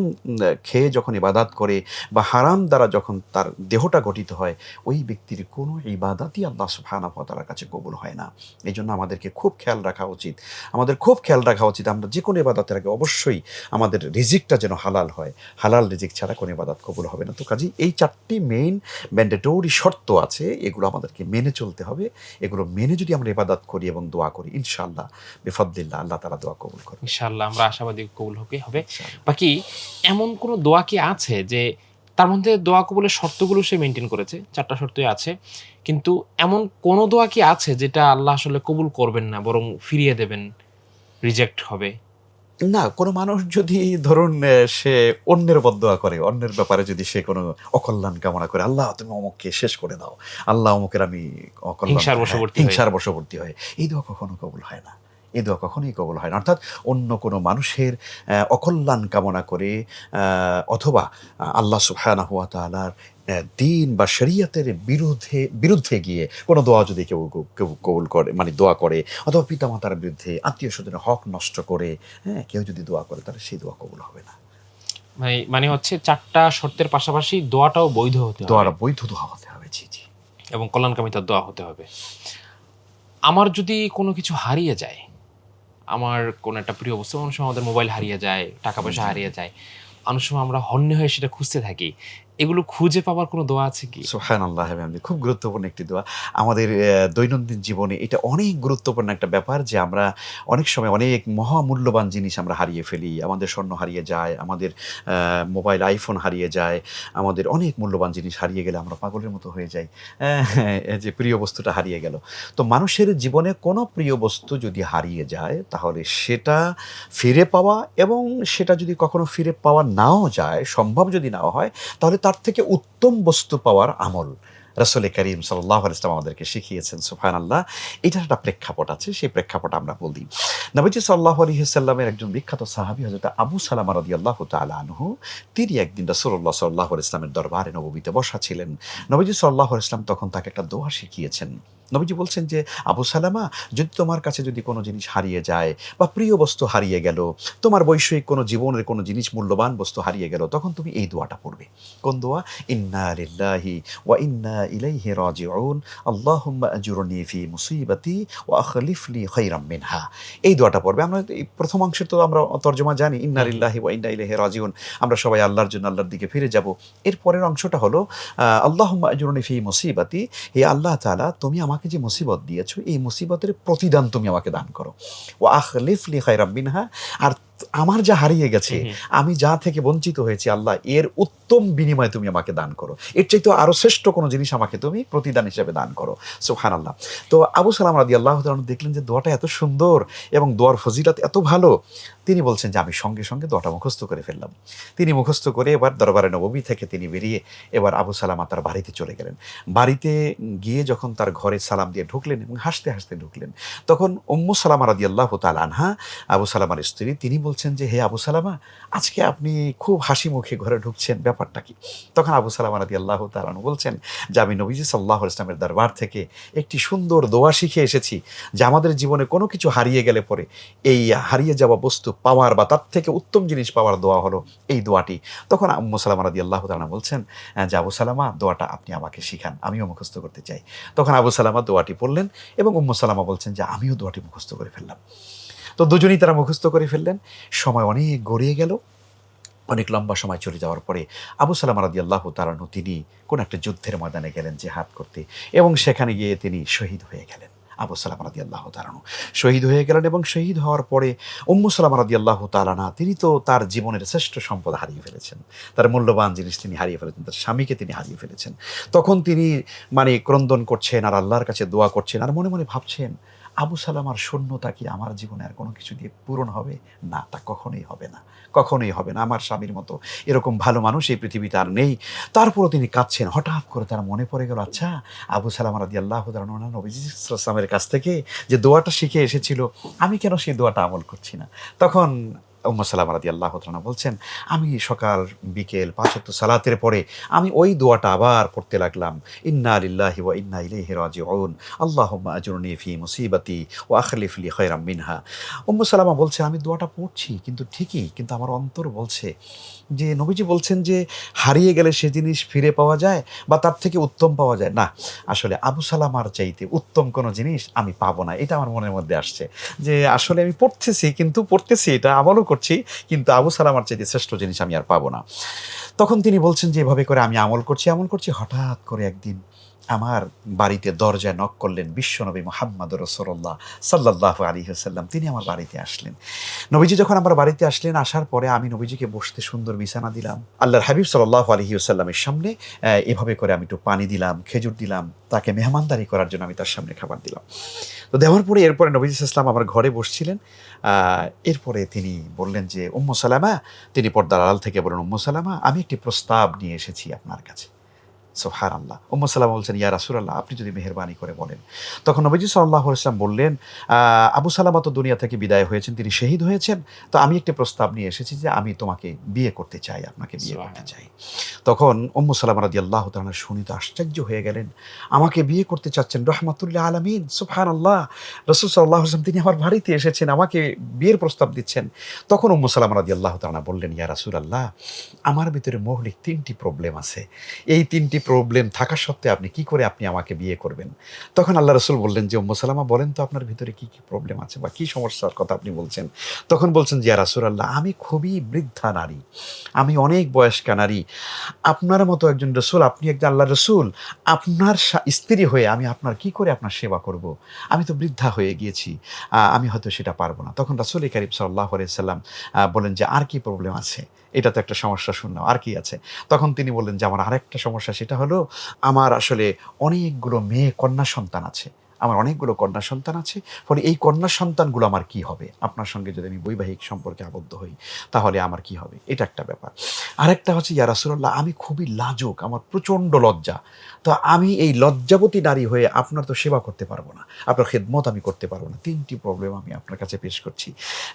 S2: খেয়ে যখন ইবাদত করে বা হারাম দ্বারা যখন তার দেহটা গঠিত হয়, ওই ব্যক্তির কোনো ইবাদতই আল্লাহ সুবহানাহু ওয়া তাআলার কাছে কবুল হয় না। এই জন্য আমাদেরকে খুব খেয়াল রাখা উচিত, আমরা যে কোনো ইবাদতের আগে অবশ্যই আমাদের রিজিকটা যেন হালাল হয়। হালাল রিজিক ছাড়া কোনো ইবাদত কবুল হবে না। তো কাজেই এই 4টি মেইন ম্যান্ডেটরি শর্ত আছে, এগুলো আমাদেরকে মেনে চলতে হবে। এগুলো মেনে যদি আমরা ইবাদত করি এবং দোয়া করি, ইনশাআল্লাহ বিফাদলিল্লাহ আল্লাহ তাআলা দোয়া কবুল করবেন।
S1: ইনশাআল্লাহ আমরা আশাবাদী কবুল হবে।
S2: ইনশাআল্লাহ।
S1: বাকি এমন কোন দোয়া কি আছে যে তার মধ্যে দোয়া কবুলের শর্তগুলো সে মেইনটেইন করেছে, 4টা শর্তই আছে। কিন্তু এমন কোন দোয়া কি আছে যেটা আল্লাহ আসলে কবুল করবেন না, বরং ফিরিয়ে দেবেন, রিজেক্ট হবে?
S2: না, কোনো মানুষ যদি ধরুন সে অন্যের বদদোয়া করে, অন্যের ব্যাপারে যদি সে কোনো অকল্যাণ কামনা করে, আল্লাহ তুমি অমুককে শেষ করে দাও, আল্লাহ অমুকের আমি অকল্যাণ,
S1: হিংসার বশবর্তী হয়ে।
S2: হিংসার বশবর্তী হয়, এই দোয়া কখনো কবুল হয় না। এই দোয়া কখনোই কবুল হয় না। অর্থাৎ অন্য কোনো মানুষের অকল্যাণ কামনা করে অথবা আল্লাহ সুবহানাহু ওয়া তাআলার দ্বীন বা শরিয়তের বিরুদ্ধে গিয়ে কোনো দোয়া যদি কেউ কবুল করে, মানে দোয়া করে, অথবা পিতামাতার বিরুদ্ধে, আত্মীয়-স্বজনের হক নষ্ট করে, হ্যাঁ, কেউ যদি দোয়া করে, তাহলে সেই দোয়া কবুল হবে না।
S1: মানে হচ্ছে 4টা শর্তের পাশাপাশি দোয়াটাও বৈধ হতে হবে
S2: দোয়াটা বৈধ দোয়া হতে হবে। জি, জি।
S1: এবং কল্যাণকামিতার দোয়া হতে হবে। আমার যদি কোনো কিছু হারিয়ে যায়, আমার কোনো একটা প্রিয় বস্তু, অনেক সময় আমাদের মোবাইল হারিয়ে যায়, টাকা-পয়সা হারিয়ে যায়। অনেক সময় আমরা হন্যে হয়ে সেটা খুঁজতে থাকি। এগুলো খুঁজে পাবার কোনো দোয়া আছে কি?
S2: সুবহানাল্লাহ ওয়া বিহামদিহি। খুব গুরুত্বপূর্ণ একটি দোয়া। আমাদের দৈনন্দিন জীবনে এটা অনেক গুরুত্বপূর্ণ একটা ব্যাপার যে আমরা অনেক সময় অনেক মহামূল্যবান জিনিস আমরা হারিয়ে ফেলি। আমাদের স্বর্ণ হারিয়ে যায়, আমাদের মোবাইল, আইফোন হারিয়ে যায়, আমাদের অনেক মূল্যবান জিনিস হারিয়ে গেলে আমরা পাগলের মতো হয়ে যাই। এই যে প্রিয় বস্তুটা হারিয়ে গেল। তো মানুষের জীবনে কোনো প্রিয় বস্তু যদি হারিয়ে যায়, তাহলে সেটা ফিরে পাওয়া, এবং সেটা যদি কখনো ফিরে পাওয়া নাও যায়, সম্ভব যদি নাও হয়, তাহলে তার থেকে উত্তম বস্তু পাওয়ার আমল রাসূল করিম সাল্লাল্লাহু আলাইহি ওয়াসাল্লাম আমাদেরকে শিখিয়েছেন। সুবহানাল্লাহ। এটার একটা প্রেক্ষাপট আছে, সেই প্রেক্ষাপট আমরা বলি। নবীজি সাল্লাল্লাহু আলাইহি ওয়াসাল্লামের একজন বিখ্যাত সাহাবী হযরত আবু সালামা রাদিয়াল্লাহু তাআলা আনহু, তিনি একদিন রাসূলুল্লাহ সাল্লাল্লাহু আলাইহি ওয়াসাল্লামের দরবারে নববীতে বসা ছিলেন। নবীজি সাল্লাল্লাহু আলাইহি ওয়াসাল্লাম তখন তাকে একটা দোয়া শিখিয়েছেন। নবীজি বলছেন যে, আবু সালামা, যদি তোমার কাছে যদি কোনো জিনিস হারিয়ে যায় বা প্রিয় বস্তু হারিয়ে গেল, তোমার বৈষয়িক কোনো জীবনের কোনো জিনিস, মূল্যবান বস্তু হারিয়ে গেল, তখন তুমি এই দোয়াটা পড়বে। কোন দোয়া? ইন্না লিল্লাহি ওয়া ইন্না ইলাইহি রাজিউন, আল্লাহুম্মা আজুরনি ফি মুসিবাতি ওয়া আখলিফ লি খায়রাম মিনহা। এই দোয়াটা পড়বে। আমরা এই প্রথম অংশে তো আমরা তর্জমা জানি, ইন্না লিল্লাহি ওয়া ইন্না ইলাইহি রাজিউন, আমরা সবাই আল্লাহর জন্য আল্লাহর দিকে ফিরে যাব। এর পরের অংশটা হলো আল্লাহুম্মা আজুরনি ফি মুসিবাতি, হে আল্লাহ তাআলা, তুমি আমাকে যে মুসিবত দিয়েছো, এই মুসিবতের প্রতিদান তুমি আমাকে দান করো। ওয়া আখলিফ লি খায়রাম মিনহা, আর আমার যা হারিয়ে গেছে, আমি যা থেকে বঞ্চিত হয়েছি, আল্লাহ এর উত্তম বিনিময় তুমি আমাকে দান করো। এর চাইতে আরো শ্রেষ্ঠ কোনো জিনিস আমাকে তুমি প্রতিদান হিসেবে দান করো। সুবহানাল্লাহ। তো আবু সালামা রাদিয়াল্লাহু তাআলা দেখলেন যে দোয়াটা এত সুন্দর এবং দোয়ার ফজিলত এত ভালো, তিনি বলছেন যে আমি সঙ্গে সঙ্গে দোয়াটা মুখস্থ করে ফেললাম। তিনি মুখস্থ করে এবার দরবারে নববী থেকে তিনি বেরিয়ে এবার আবু সালামা তার বাড়িতে চলে গেলেন। বাড়িতে গিয়ে যখন তার ঘরে সালাম দিয়ে ঢুকলেন এবং হাসতে হাসতে ঢুকলেন, তখন উম্মু সালামা রাদিয়াল্লাহু তাআলা আনহা, আবু সালামার স্ত্রী, তিনি বলছেন যে, হে আবু সালামা, আজকে আপনি খুব হাসি মুখে ঘরে ঢুকছেন, ব্যাপারটা কি? তখন আবু সালামা রাদিয়াল্লাহু তাআলা আনহু বলছেন যে, আমি নবীজি সাল্লাল্লাহু আলাইহি ওয়াসাল্লামের দরবার থেকে একটি সুন্দর দোয়া শিখে এসেছি, যে আমাদের জীবনে কোনো কিছু হারিয়ে গেলে পরে এই হারিয়ে যাওয়া বস্তু পাওয়ার বা তার থেকে উত্তম জিনিস পাওয়ার দোয়া হলো এই দোয়াটি। তখন উম্মু সালামা রাদিয়াল্লাহু তাআলা বলছেন যে, আবু সালামা, দোয়াটা আপনি আমাকে শিখান, আমিও মুখস্থ করতে চাই। তখন আবু সালামা দোয়াটি পড়লেন এবং উম্মু সালামা বলছেন যে, আমিও দোয়াটি মুখস্থ করে ফেললাম। তো দুজনেই তারা মুখস্থ করে ফেললেন। সময় অনেক গড়িয়ে গেল। অনেক লম্বা সময় চলে যাওয়ার পরে আবু সালামা রাদিয়াল্লাহু তাআলা আনহু, তিনি কোন একটা যুদ্ধের ময়দানে গেলেন জিহাদ করতে, এবং সেখানে গিয়ে তিনি শহীদ হয়ে গেলেন। আবু সালামা রাদিয়াল্লাহু তাআলা আনহু শহীদ হয়ে গেলেন, এবং শহীদ হওয়ার পরে উম্মু সালামা রাদিয়াল্লাহু তাআলা আনহা, তিনি তো তার জীবনের শ্রেষ্ঠ সম্পদ হারিয়ে ফেলেছেন, তার মূল্যবান জিনিস তিনি হারিয়ে ফেলেছেন, তার স্বামীকে তিনি হারিয়ে ফেলেছেন। তখন তিনি মানে ক্রন্দন করছেন আর আল্লাহর কাছে দোয়া করছেন, আর মনে মনে ভাবছেন, আবু সালামার শূন্যতা কি আমার জীবনে আর কোনো কিছু দিয়ে পূরণ হবে? না, তা কখনোই হবে না, কখনোই হবে না। আমার স্বামীর মতো এরকম ভালো মানুষ এই পৃথিবীতে আর নেই। তারপরও তিনি কাঁদছেন। হঠাৎ করে তার মনে পড়ে গেল, আচ্ছা, আবু সালামা রাদিয়াল্লাহু তাআলা আনহু নবীজি সাল্লাল্লাহু আলাইহি ওয়াসাল্লামের কাছ থেকে যে দোয়াটা শিখে এসেছিল, আমি কেন সেই দোয়াটা আমল করছি না? তখন উম্মু সালামা রাদিয়াল্লাহু তাআলা বলছেন, আমি সকাল বিকেল ৫ ওয়াক্ত সালাতের পরে আমি ওই দোয়াটা আবার পড়তে লাগলাম। ইন্না লিল্লাহি ওয়া ইন্না ইলাইহি রাজিউন। আল্লাহুম্মা আজরনি ফি মুসিবাতি ওয়া আখলিফ লি খায়রাম মিনহা। উম্মু সালামা বলছে, আমি দোয়াটা পড়ছি কিন্তু ঠিকই, কিন্তু আমার অন্তর বলছে যে নবীজি বলছেন যে হারিয়ে গেলে সে জিনিস ফিরে পাওয়া যায় বা তার থেকে উত্তম পাওয়া যায় না। আসলে আবু সালামার চাইতে উত্তম কোনো জিনিস আমি পাবো না। এটা আমার মনের মধ্যে আসছে যে আসলে আমি পড়তেছি এটা আমলও করছি, কিন্তু আবু সালামার চাইতে শ্রেষ্ঠ জিনিস আমি আর পাবো না। তখন তিনি বলছেন যে এভাবে করে আমি আমল করছি, হঠাৎ করে একদিন আমার বাড়িতে দরজায় নক করলেন বিশ্বনবী মুহাম্মদ রাসূলুল্লাহ সাল্লাল্লাহু আলাইহি ওয়াসাল্লাম। তিনি আমার বাড়িতে আসলেন। নবীজি যখন আমার বাড়িতে আসলেন, আসার পরে আমি নবীজিকে বসতে সুন্দর বিছানা দিলাম। আল্লাহর হাবিব সাল্লাল্লাহু আলাইহি ওয়াসাল্লামের সামনে এভাবে করে আমি একটু পানি দিলাম, খেজুর দিলাম। তাকে মেহমানদারি করার জন্য আমি তার সামনে খাবার দিলাম। তো দেওয়ার পরে এরপরে নবীজি সাল্লাল্লাহু আলাইহি ওয়াসাল্লাম আমার ঘরে বসছিলেন। এরপরে তিনি বললেন যে, উম্মু সালামা, তিনি পর্দার আড়াল থেকে বললেন, উম্মু সালামা, আমি একটি প্রস্তাব নিয়ে এসেছি আপনার কাছে। সুবহানাল্লাহ। উম্মু সালামা বলছেন, ইয়া রাসূলুল্লাহ, আপনি যদি মেহেরবানি করে বলেন। তখন নবীজি সাল্লাল্লাহু আলাইহি ওয়াসাল্লাম বললেন, আবু সালামা তো দুনিয়া থেকে বিদায় হয়েছেন, তিনি শহীদ হয়েছেন। তো আমি একটি প্রস্তাব নিয়ে এসেছি যে আমি তোমাকে বিয়ে করতে চাই, আপনাকে বিয়ে করতে চাই। তখন উম্মু সালামা রাদিয়াল্লাহু তাআলা শুনে তো আশ্চর্য হয়ে গেলেন। আমাকে বিয়ে করতে চাচ্ছেন রাহমাতুল লিল আলামিন, সুবহানাল্লাহ। রাসূল সাল্লাল্লাহু আলাইহি ওয়াসাল্লাম তিনি আমার বাড়িতে এসেছেন, আমাকে বিয়ের প্রস্তাব দিচ্ছেন। তখন উম্মু সালামা রাদিয়াল্লাহু তাআলা বললেন, ইয়া রাসূলুল্লাহ, আমার ভিতরে মৌলিক ৩টি প্রবলেম আছে। এই ৩টি প্রবলেম থাকা সত্ত্বেও আপনি কি করে আমাকে বিয়ে করবেন? তখন আল্লাহ রাসূল বললেন যে, উম্মু সালামা, বলেন তো আপনার ভিতরে কি প্রবলেম আছে বা কি সমস্যার কথা আপনি বলছেন? তখন বলছেন যে, ইয়া রাসূলুল্লাহ, আমি খুবই বৃদ্ধা নারী, আমি অনেক বয়স্কা নারী। আপনার মতো একজন রাসূল, আপনি একজন আল্লাহর রাসূল, আপনার স্ত্রী হয়ে আমি কি করে আপনার সেবা করব? আমি তো বৃদ্ধা হয়ে গিয়েছি, আমি হয়তো সেটা পারব না। তখন রাসূল কারীম সাল্লাল্লাহু আলাইহি ওয়াসাল্লাম বললেন যে, আর কি প্রবলেম আছে? এটা তো একটা সমস্যা শুনলাম, আর কি আছে? তখন তিনি বললেন যে, আমার আরেকটা সমস্যা, সেটা হলো আমার আসলে অনেকগুলো মেয়ে কন্যা সন্তান আছে। আমার অনেকগুলো কন্যা সন্তান আছে। ফলে এই কন্যা সন্তানগুলো আমার কি হবে? আপনার সঙ্গে যদি আমি বৈবাহিক সম্পর্কে আবদ্ধ হই, তাহলে আমার কি হবে? এটা একটা ব্যাপার। আরেকটা হচ্ছে, ইয়া রাসূলুল্লাহ, আমি খুবই লাজুক, আমার প্রচণ্ড লজ্জা। তো আমি এই লজ্জাবতী নারী হয়ে আপনার তো সেবা করতে পারব না, আপনার খেদমত আমি করতে পারব না। ৩টি প্রবলেম আমি আপনার কাছে পেশ করছি।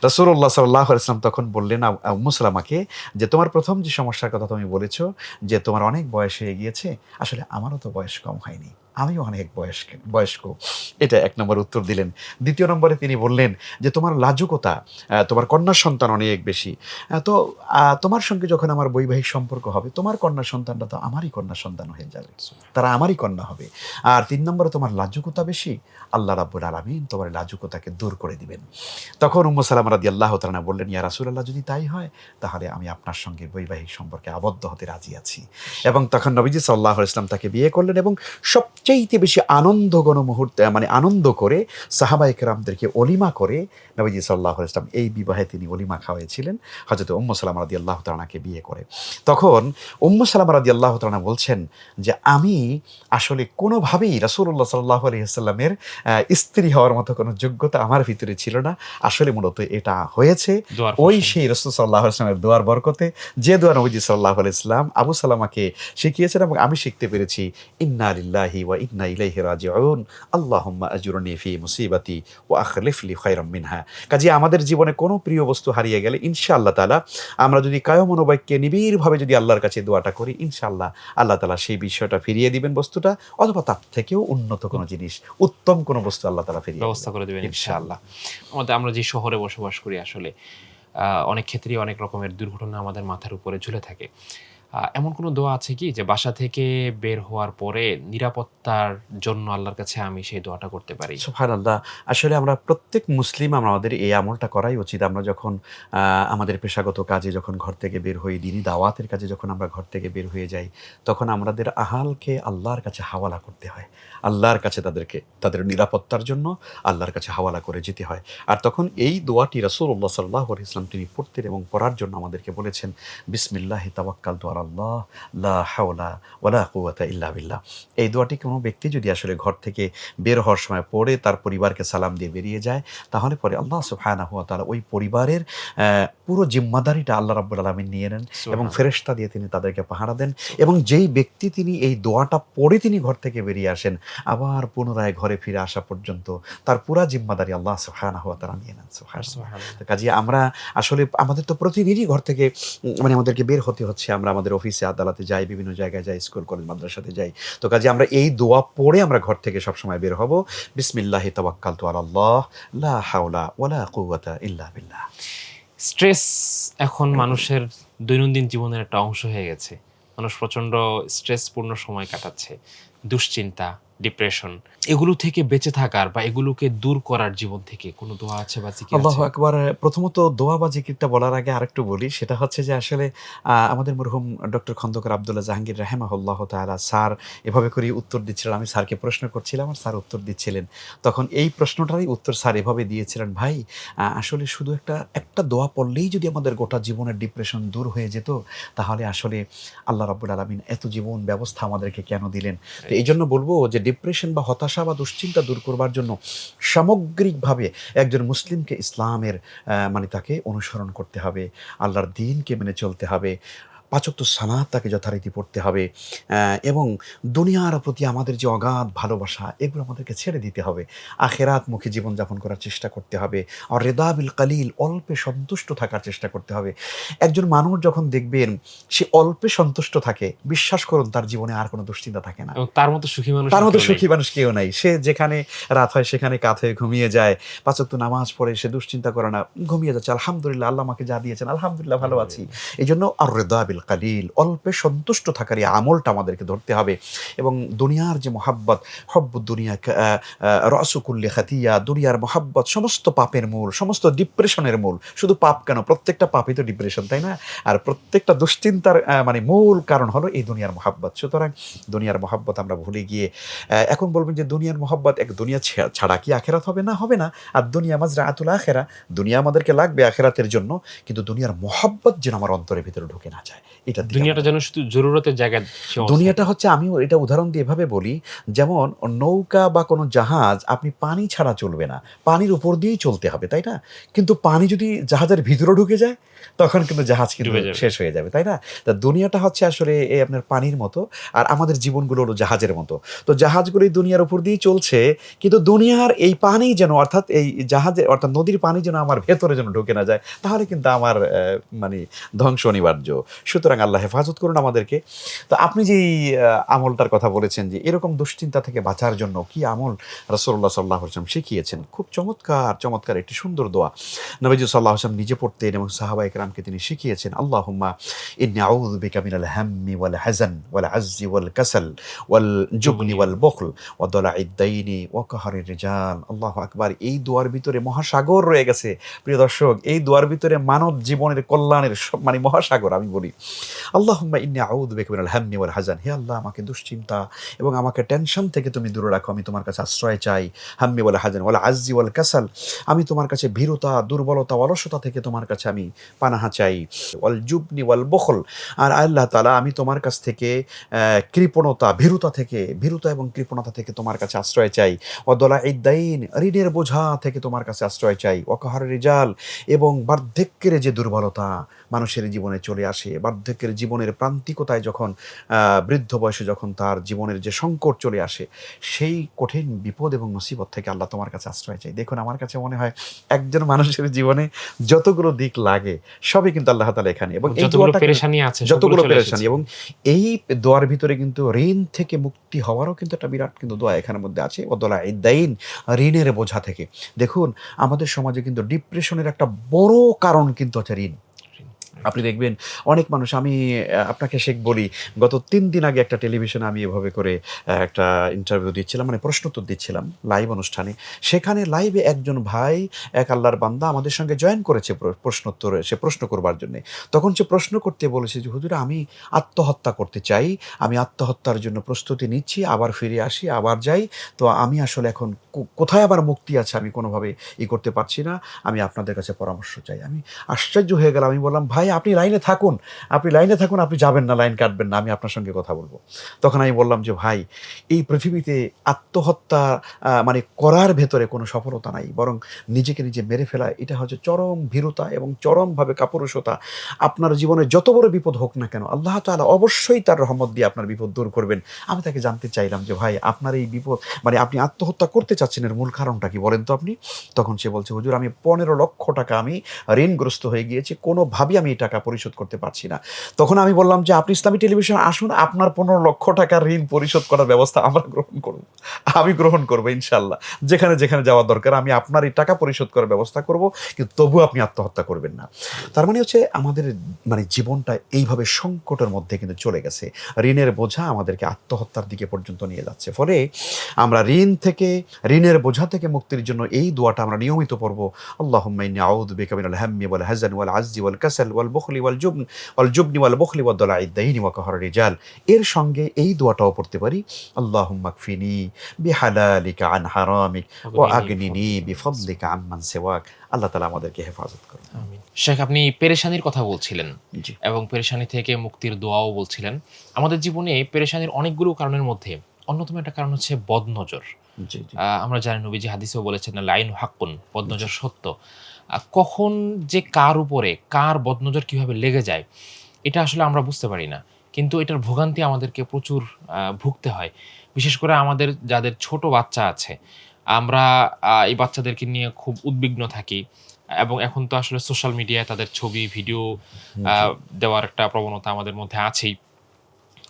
S2: রাসূলুল্লাহ সাল্লাল্লাহু আলাইহি ওয়াসাল্লাম তখন বললেন উম্মু সালামাকে যে, তোমার প্রথম যে সমস্যার কথা তুমি বলেছ যে তোমার অনেক বয়স হয়ে গিয়েছে, আসলে আমারও তো বয়স কম হয়নি, আমিও অনেক বয়স্ক। এটা ১ নম্বর উত্তর দিলেন। ২য় নম্বরে তিনি বললেন যে, তোমার লাজুকতা, তোমার কন্যা সন্তান অনেক বেশি। তো তোমার সঙ্গে যখন আমার বৈবাহিক সম্পর্ক হবে, তোমার কন্যা সন্তানটা তো আমারই কন্যা সন্তান হয়ে যাবে, তারা আমারই কন্যা হবে। আর ৩ নম্বরে তোমার লাজুকতা বেশি, আল্লাহ রাব্বুল আলামিন তোমার লাজুকতাকে দূর করে দিবেন। তখন উম্মু সালামা রাদিয়াল্লাহু তাআলা বললেন, ইয়া রাসূলুল্লাহ, যদি তাই হয় তাহলে আমি আপনার সঙ্গে বৈবাহিক সম্পর্কে আবদ্ধ হতে রাজি আছি। এবং তখন নবীজি সাল্লাল্লাহু আলাইহি ওয়াসাল্লাম তাকে বিয়ে করলেন এবং সবচাইতে বেশি আনন্দঘন মুহূর্তে, মানে আনন্দ করে সাহাবায়ে কেরামদেরকে ওলিমা করে নবীজি সাল্লাল্লাহু আলাইহি ওয়াসাল্লাম এই বিবাহে তিনি ওলিমা খাওয়াইছিলেন হযরত উম্মু সালামা রাদিয়াল্লাহু তাআলাকে বিয়ে করে। তখন উম্মু সালামা রাদিয়াল্লাহু তাআলা বলছেন যে, আমি আসলে কোনোভাবেই রাসূলুল্লাহ সাল্লাল্লাহু আলাইহি ওয়াসাল্লামের স্ত্রী হওয়ার মতো কোনো যোগ্যতা আমার ভিতরে ছিল না। আসলে মূলত এটা হয়েছে
S1: দোয়ার
S2: ওই
S1: ফসল।
S2: সেই রাসূল সাল্লাল্লাহু আলাইহি ওয়াসাল্লামের দোয়ার বরকতে, যে দোয়া নবীজি সাল্লাল্লাহু আলাইহি ওয়াসাল্লাম আবু সালামাকে শিখিয়েছেন এবং আমি শিখতে পেরেছি। ইন্না লিল্লাহি ওয়া ইন্না ইলাইহি রাজিউন। আল্লাহুম্মা আজরনি ফি মুসিবাতি ওয়া আখলিফ লি খায়রাম মিনহা। কাজেই আমাদের জীবনে কোনো প্রিয় বস্তু হারিয়ে গেলে ইনশাআল্লাহ তাআলা আমরা যদি কায় মনোবাক্যে নিবিড়ভাবে যদি আল্লাহর কাছে দোয়াটা করি, ইনশাআল্লাহ আল্লাহ তাআলা সেই বিষয়টা ফিরিয়ে দিবেন, বস্তুটা, অথবা তার থেকেও উন্নত কোনো জিনিস, উত্তম কোনো বস্তু আল্লাহ তাআলা ফিরিয়ে
S1: ব্যবস্থা করে দেবেন ইনশাআল্লাহ। আমরা যে শহরে বসবাস করি আসলে অনেক ক্ষেত্রেই অনেক রকমের দুর্ঘটনা আমাদের মাথার উপরে ঝুলে থাকে। এমন কোনো দোয়া আছে কি যে বাসা থেকে বের হওয়ার পরে নিরাপত্তার জন্য আল্লাহর কাছে আমি সেই দোয়াটা করতে পারি?
S2: সুবহানাল্লাহ। আসলে আমরা প্রত্যেক মুসলিম আমাদের এই আমলটা করাই উচিত। আমরা যখন আমাদের পেশাগত কাজে যখন ঘর থেকে বের হই, দ্বীনি দাওয়াতের কাজে যখন আমরা ঘর থেকে বের হয়ে যাই, তখন আমাদের আহালকে আল্লাহর কাছে হাওয়ালা করতে হয়। আল্লাহর কাছে তাদের নিরাপত্তার জন্য আল্লাহর কাছে হাওয়ালা করে যেতে হয়। আর তখন এই দোয়াটি রাসূলুল্লাহ সাল্লাল্লাহু আলাইহি ওয়াসাল্লাম তিনি পড়তেন এবং পড়ার জন্য আমাদেরকে বলেছেন, বিসমিল্লাহি তাওয়াক্কালতু আলাল্লাহ লা হাওলা ওয়ালা কুওয়াতা ইল্লা বিল্লাহ। এই দোয়াটি কোনো ব্যক্তি যদি আসলে ঘর থেকে বের হওয়ার সময় পড়ে তার পরিবারকে সালাম দিয়ে বেরিয়ে যায়, তাহলে পরে আল্লাহ সুবহানাহু ওয়া তাআলা ওই পরিবারের পুরো জিম্মাদারিটা আল্লাহ রাব্বুল আলামিন নিয়ে নেন এবং
S1: সুবহানাল্লাহ।
S2: ফেরেশতা দিয়ে তিনি তাদেরকে পাহারা দেন। এবং যেই ব্যক্তি তিনি এই দোয়াটা পড়ে তিনি ঘর থেকে বেরিয়ে আসেন, আবার পুনরায় ঘরে ফিরে আসা পর্যন্ত তার পুরা জিম্মাদারি আল্লাহ সুবহানাহু ওয়া তাআলা নিয়ে নেন। সুবহানাল্লাহ।
S1: সুবহানাল্লাহ।
S2: তো কাজেই আমরা আসলে আমাদের তো প্রতিদিনই ঘর থেকে মানে আমাদেরকে বের হতে হচ্ছে। আমরা আমাদের অফিসে, আদালতে যাই, বিভিন্ন জায়গায় যাই, স্কুল, কলেজ, মাদ্রাসাতে যাই। তো কাজেই আমরা এই দোয়া পড়ে আমরা ঘর থেকে সবসময় বের হব। বিসমিল্লাহি তাওয়াক্কালতু আলাল্লাহ লা হাওলা ওয়ালা কুওয়াতা ইল্লা বিল্লাহ।
S1: স্ট্রেস এখন মানুষের দৈনন্দিন জীবনের একটা অংশ হয়ে গেছে। মানুষ প্রচণ্ড স্ট্রেসপূর্ণ সময় কাটাচ্ছে। দুশ্চিন্তা, ডিপ্রেশন এগুলো থেকে বেঁচে থাকার বা এগুলোকে দূর করার জীবন থেকে কোনো দোয়া আছে বা জিকির
S2: আল্লাহু
S1: আছে?
S2: আকবার। প্রথমত দোয়া বা জিকিরটা বলার আগে আরেকটু বলি। সেটা হচ্ছে যে আসলে আমাদের মরহুম ডক্টর খন্দকার আব্দুল্লাহ জাহাঙ্গীর রাহিমাহুল্লাহ তাআলা স্যার এভাবে করেই উত্তর দিচ্ছিলেন। আমি স্যারকে প্রশ্ন করছিলাম আর স্যার উত্তর দিচ্ছিলেন। তখন এই প্রশ্নটারই উত্তর স্যার এভাবে দিয়েছিলেন, "ভাই, আসলে শুধু একটা দোয়া পড়লেই যদি আমাদের গোটা জীবনের ডিপ্রেশন দূর হয়ে যেত, তাহলে আসলে আল্লাহ রাব্বুল আলামিন এত জীবন ব্যবস্থা আমাদেরকে কেন দিলেন?" তো এইজন্য বলব যে ডিপ্রেশন বা হতাশা বা দুশ্চিন্তা দূর করবার জন্য সামগ্রিকভাবে একজন মুসলিমকে ইসলামের মানে তাকে অনুসরণ করতে হবে। আল্লাহর দ্বীনকে মেনে চলতে হবে। ৫ ওয়াক্ত সালাত তাকে যথারীতি পড়তে হবে। এবং দুনিয়ার প্রতি আমাদের যে অগাধ ভালোবাসা, এগুলো আমাদেরকে ছেড়ে দিতে হবে। আখিরাতমুখী জীবনযাপন করার চেষ্টা করতে হবে। আর রিদা বিল কালিল, অল্পে সন্তুষ্ট থাকার চেষ্টা করতে হবে। একজন মানুষ যখন দেখবেন সে অল্পে সন্তুষ্ট থাকে, বিশ্বাস করুন তার জীবনে আর কোনো দুশ্চিন্তা থাকে না।
S1: এবং তার মতো সুখী মানুষ
S2: তার
S1: আর
S2: মতো
S1: কেউ নেই।
S2: সুখী মানুষ কেউ নাই। সে যেখানে রাত হয় সেখানে কাত হয়ে ঘুমিয়ে যায়। ৫ ওয়াক্ত নামাজ পড়ে সে দুশ্চিন্তা করে না। ঘুমিয়ে যাচ্ছে। আলহামদুলিল্লাহ, আল্লাহ আমাকে যা দিয়েছেন আলহামদুলিল্লাহ ভালো আছি।
S1: আলহামদুলিল্লাহ।
S2: এজন্য আর-রিদা বিল কালিল, অল্পে সন্তুষ্ট থাকার এই আমলটা আমাদেরকে ধরতে হবে। এবং দুনিয়ার যে মহাব্বত, হব্বুদ দুনিয়া রাসু কুল্লি খাতিয়া, দুনিয়ার মহাব্বত সমস্ত পাপের মূল, সমস্ত ডিপ্রেশনের মূল। শুধু পাপ কেন, প্রত্যেকটা পাপই তো ডিপ্রেশন, তাই না? আর প্রত্যেকটা দুশ্চিন্তার মানে মূল কারণ হলো এই দুনিয়ার মহাব্বত। সুতরাং দুনিয়ার মহাব্বত আমরা ভুলে গিয়ে এখন বলবেন যে দুনিয়ার মহব্বত দুনিয়া ছাড়া কি আখেরাত হবে? না, হবে না। আর দুনিয়া মাজরাআতুল আখিরা, দুনিয়া আমাদেরকে লাগবে আখেরাতের জন্য। কিন্তু দুনিয়ার মহব্বত যেন আমার অন্তরের ভিতরে ঢুকে না যায়। এটার দিকে
S1: দুনিয়াটা
S2: আমাদের
S1: যেন শুধু জরুরতের জায়গায় সীমাবদ্ধ
S2: দুনিয়াটা
S1: থাকে।
S2: হচ্ছে, আমিও এটা উদাহরণ দিয়ে এভাবে বলি, যেমন নৌকা বা কোনো জাহাজ আপনি পানি ছাড়া চলবে না। পানির উপর দিয়েই চলতে হবে, তাই না? কিন্তু পানি যদি জাহাজের ভিতরে ঢুকে যায়, তখন কিন্তু জাহাজ কিন্তু
S1: ডুবে যাবে।
S2: শেষ হয়ে যাবে, তাই না? তা দুনিয়াটা হচ্ছে আসলে এই আপনার পানির মতো, আর আমাদের জীবনগুলো হলো জাহাজের মতো। তো জাহাজগুলো এই দুনিয়ার উপর দিয়েই চলছে, কিন্তু দুনিয়ার এই পানি যেন, অর্থাৎ এই জাহাজে অর্থাৎ নদীর পানি যেন আমার ভেতরে যেন ঢুকে না যায়, তাহলে কিন্তু আমার মানে ধ্বংস অনিবার্য। সুতরাং আল্লাহ হেফাজত করুন আমাদেরকে। তো আপনি যেই আমলটার কথা বলেছেন যে এরকম দুশ্চিন্তা থেকে বাঁচার জন্য কি আমল রাসূলুল্লাহ সাল্লাল্লাহু আলাইহি ওয়াসাল্লাম শিখিয়েছেন, খুব চমৎকার একটি সুন্দর দোয়া নবীজি সাল্লাল্লাহু আলাইহি ওয়াসাল্লাম নিজে পড়তেন এবং সাহাবায়ে কেরামকে তিনি শিখিয়েছেন। আল্লাহুম্মা ইন্নী আউযু বিকা মিনাল হাম্মি ওয়াল হাযান ওয়াল আজজি ওয়াল কাসাল ওয়াল জুবনি ওয়াল বুখল ওয়া দালাইদ দাইনি ওয়া কাহরির রিজাল। আল্লাহু আকবার। এই দোয়ার ভিতরে মহাসাগর রয়ে গেছে। প্রিয় দর্শক, এই দোয়ার ভিতরে মানব জীবনের কল্যাণের মানে মহাসাগর আমি বলি। আল্লাহুম্মা ইন্নী আউযু বিকা মিনাল হাম্মি ওয়াল হাযান। হে আল্লাহ, আমাকে দুশ্চিন্তা এবং আমাকে টেনশন থেকে তুমি দূরে রাখো। আমি তোমার কাছে আশ্রয় চাই। হাম্মি ওয়াল হাযান ওয়াল আজজি ওয়াল কাসাল। আমি তোমার কাছে ভীরুতা, দুর্বলতা, অলসতা থেকে তোমার কাছে আমি পানাহা চাই। ওয়াল জুবনি ওয়াল বুখল। আর আল্লাহ তাআলা, আমি তোমার কাছ থেকে কৃপণতা, ভীরুতা এবং কৃপণতা থেকে তোমার কাছে আশ্রয় চাই। ওয়া দালাইদ দাইন, ঋণের বোঝা থেকে তোমার কাছে আশ্রয় চাই। ওয়া কাহরির রিজাল, এবং বার্ধক্যের যে দুর্বলতা মানুষের জীবনে চলে আসে, বার্ধক্যের জীবনের প্রান্তিকতায় যখন বৃদ্ধ বয়সে যখন তার জীবনের যে সংকট চলে আসে, সেই কঠিন বিপদ এবং মুসিবত থেকে আল্লাহ তোমার কাছে আশ্রয় চাই। দেখুন, আমার কাছে মনে হয় একজন মানুষের জীবনে যতগুলো দিক লাগে সবই কিন্তু আল্লাহ তাআলা এখানে, এবং এই
S1: যতগুলো
S2: দোয়াটা
S1: পেরেশানি আছে সবগুলো
S2: যতগুলো
S1: চলে
S2: পেরেশানি,
S1: এসেছে।
S2: এবং এই দোয়ার ভিতরে কিন্তু ঋণ থেকে মুক্তি হওয়ারও কিন্তু একটা বিরাট কিন্তু দোয়া এখানের মধ্যে আছে। ওয়াদলা ইদ্দাইন, ঋণের বোঝা থেকে। দেখুন, আমাদের সমাজে কিন্তু ডিপ্রেশনের একটা বড় কারণ কিন্তু হচ্ছে ঋণ। আপনি দেখবেন অনেক মানুষ, আমি আপনাকে শেখ বলি, গত ৩ দিন আগে একটা টেলিভিশনে আমি এভাবে করে একটা ইন্টারভিউ দিচ্ছিলাম, মানে প্রশ্নোত্তর দিচ্ছিলাম লাইভ অনুষ্ঠানে। সেখানে লাইভে একজন ভাই, এক আল্লাহর বান্দা আমাদের সঙ্গে জয়েন করেছে প্রশ্নোত্তরে, সে প্রশ্ন করবার জন্যে। তখন সে প্রশ্ন করতে বলেছে যে, হুজুর, আমি আত্মহত্যা করতে চাই। আমি আত্মহত্যার জন্য প্রস্তুতি নিচ্ছি, আবার ফিরে আসি, আবার যাই। তো আমি আসলে এখন কোথায় আবার মুক্তি আছে আমি কোনোভাবে করতে পারছি না। আমি আপনাদের কাছে পরামর্শ চাই। আমি আশ্চর্য হয়ে গেলাম। আমি বললাম, ভাই, আপনি লাইনে থাকুন, আপনি যাবেন না, লাইন কাটবেন না, আমি আপনার সঙ্গে কথা বলবো। তখন আমি বললাম যে, ভাই, এই পৃথিবীতে আত্মহত্যা মানে করার ভেতরে কোনো সফলতা নাই, বরং নিজেকে নিজে মেরে ফেলা, এটা হচ্ছে চরম ভীরুতা এবং চরমভাবে কাপুরুষতা। আপনার জীবনে যত বড় বিপদ হোক না কেন, আল্লাহ তাআলা অবশ্যই তার রহমত দিয়ে আপনার বিপদ দূর করবেন। আমি তাকে জানতে চাইলাম যে, ভাই, আপনার এই বিপদ মানে আপনি আত্মহত্যা করতে চাচ্ছেন, এর মূল কারণটা কি বলেন তো আপনি? তখন সে বলছে, হুজুর, আমি ১৫,০০,০০০ টাকা আমি ঋণগ্রস্ত হয়ে গিয়েছি, কোনোভাবেই আমি এই টাকা পরিশোধ করতে পারছি না। তখন আমি বললাম যে, আপনি ইসলামী টেলিভিশন আসুন, আপনার ১৫,০০,০০০ টাকার ঋণ পরিশোধ করার ব্যবস্থা আমরা গ্রহণ করব। আমি গ্রহণ করব ইনশাআল্লাহ। যেখানে, যেখানে যাওয়া দরকার আমি আপনার এই টাকা পরিশোধ করার ব্যবস্থা করব, কিন্তু তবুও আপনি আত্মহত্যা করবেন না। তার মানে হচ্ছে আমাদের মানে জীবনটা এইভাবে সংকটের মধ্যে কিন্তু চলে গেছে। ঋণের বোঝা আমাদেরকে আত্মহত্যার দিকে পর্যন্ত নিয়ে যাচ্ছে। ফলে আমরা ঋণের বোঝা থেকে মুক্তির জন্য এই দোয়াটা আমরা নিয়মিত পড়ব। আল্লাহুম্মা ইন্নী আউযু বিকা মিনাল হাম্মি ওয়াল হাযান ওয়াল আজজি ওয়াল কাসাল ওয়াল বুখলি ওয়াল জুবনি ওয়াল বুখলি ওয়াদ দালাইদ দাইনি ওয়া কাহরি রিজাল। এর সঙ্গে এই দোয়াটাও পড়তে পারি, আল্লাহুম্মা কফিনি বিহালালিকা আন হারামিক ওয়া আগনিনি বিফদলিকা আম্মান সিওয়াক। আল্লাহ তাআলা আমাদেরকে হেফাজত করুন।
S1: আমিন। শেখ, আপনি পেরেশানির কথা বলছিলেন
S2: জি,
S1: এবং পেরেশানি থেকে মুক্তির দোয়াও বলছিলেন। আমাদের জীবনে পেরেশানির অনেকগুলো কারণের মধ্যে অন্যতম একটা কারণ হচ্ছে বদনজর।
S2: জি, জি,
S1: আমরা জানি নবীজি হাদিসেও বলেছেন, "আল আইনু হাক্কুন",
S2: জি,
S1: বদনজর সত্য। কখন যে কার উপরে কার বদনজর কিভাবে লেগে যায়, এটা আসলে আমরা বুঝতে পারি না। কিন্তু এটার ভোগান্তি আমাদেরকে প্রচুর ভুগতে হয়। বিশেষ করে আমাদের যাদের ছোট বাচ্চা আছে, আমরা এই বাচ্চাদেরকে নিয়ে খুব উদ্বিগ্ন থাকি এবং এখন তো আসলে সোশ্যাল মিডিয়ায় তাদের ছবি, ভিডিও আ
S2: জি।
S1: দেওয়ার একটা প্রবণতা আমাদের মধ্যে আছেই।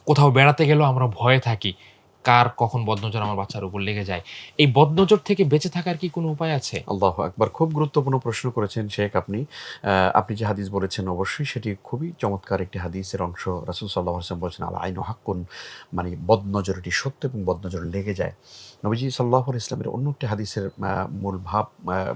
S1: কোথাও বেড়াতে গেলেও আমরা ভয়ে থাকি। কার কখন বদনজর আমার বাচ্চার উপর লেগে যায়। এই বদনজর থেকে বেঁচে থাকার কি কোনো উপায় আছে?
S2: আল্লাহু আকবার! খুব গুরুত্বপূর্ণ প্রশ্ন করেছেন শেখ আপনি। আপনি যে হাদিস বলেছেন অবশ্যই সেটি খুবই চমৎকার একটি হাদিসের অংশ। রাসূল সাল্লাল্লাহু আলাইহি ওয়াসাল্লাম বলেছেন, আল আইনু হাক্কুন, মানে বদনজর এটি সত্য এবং বদনজর লেগে যায়। নবীজি সাল্লাল্লাহু আলাইহি ওয়াসাল্লামের অন্য একটি হাদিসের মূল ভাব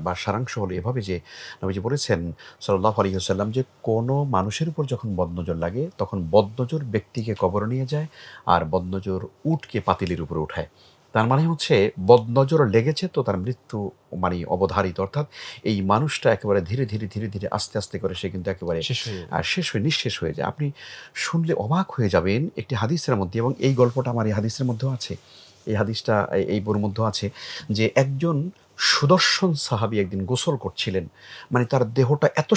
S2: বা সারাংশ হলো এভাবে যে, নবীজি বলেছেন সাল্লাল্লাহু আলাইহি ওয়াসাল্লাম যে, কোনো মানুষের উপর যখন বদনজর লাগে তখন বদনজর ব্যক্তিকে কবরে নিয়ে যায় আর বদনজর উটকে পাতিলের উপরে উঠায়। তার মানে হচ্ছে বদনজর লেগেছে তো তার মৃত্যু মানে অবধারিত। অর্থাৎ এই মানুষটা একেবারে ধীরে, ধীরে আস্তে, আস্তে করে সে কিন্তু একেবারে
S1: শেষ হয়ে যাবে।
S2: শেষ হয়ে নিঃশেষ হয়ে যায়। আপনি শুনলে অবাক হয়ে যাবেন একটি হাদিসের মধ্যে, এবং এই গল্পটা আমার এই হাদিসের মধ্যেও আছে। এই হাদিসটা এই বইয়ের মধ্যেও আছে যে একজন সুদর্শন সাহাবী একদিন গোসল করছিলেন। মানে তার দেহটা এত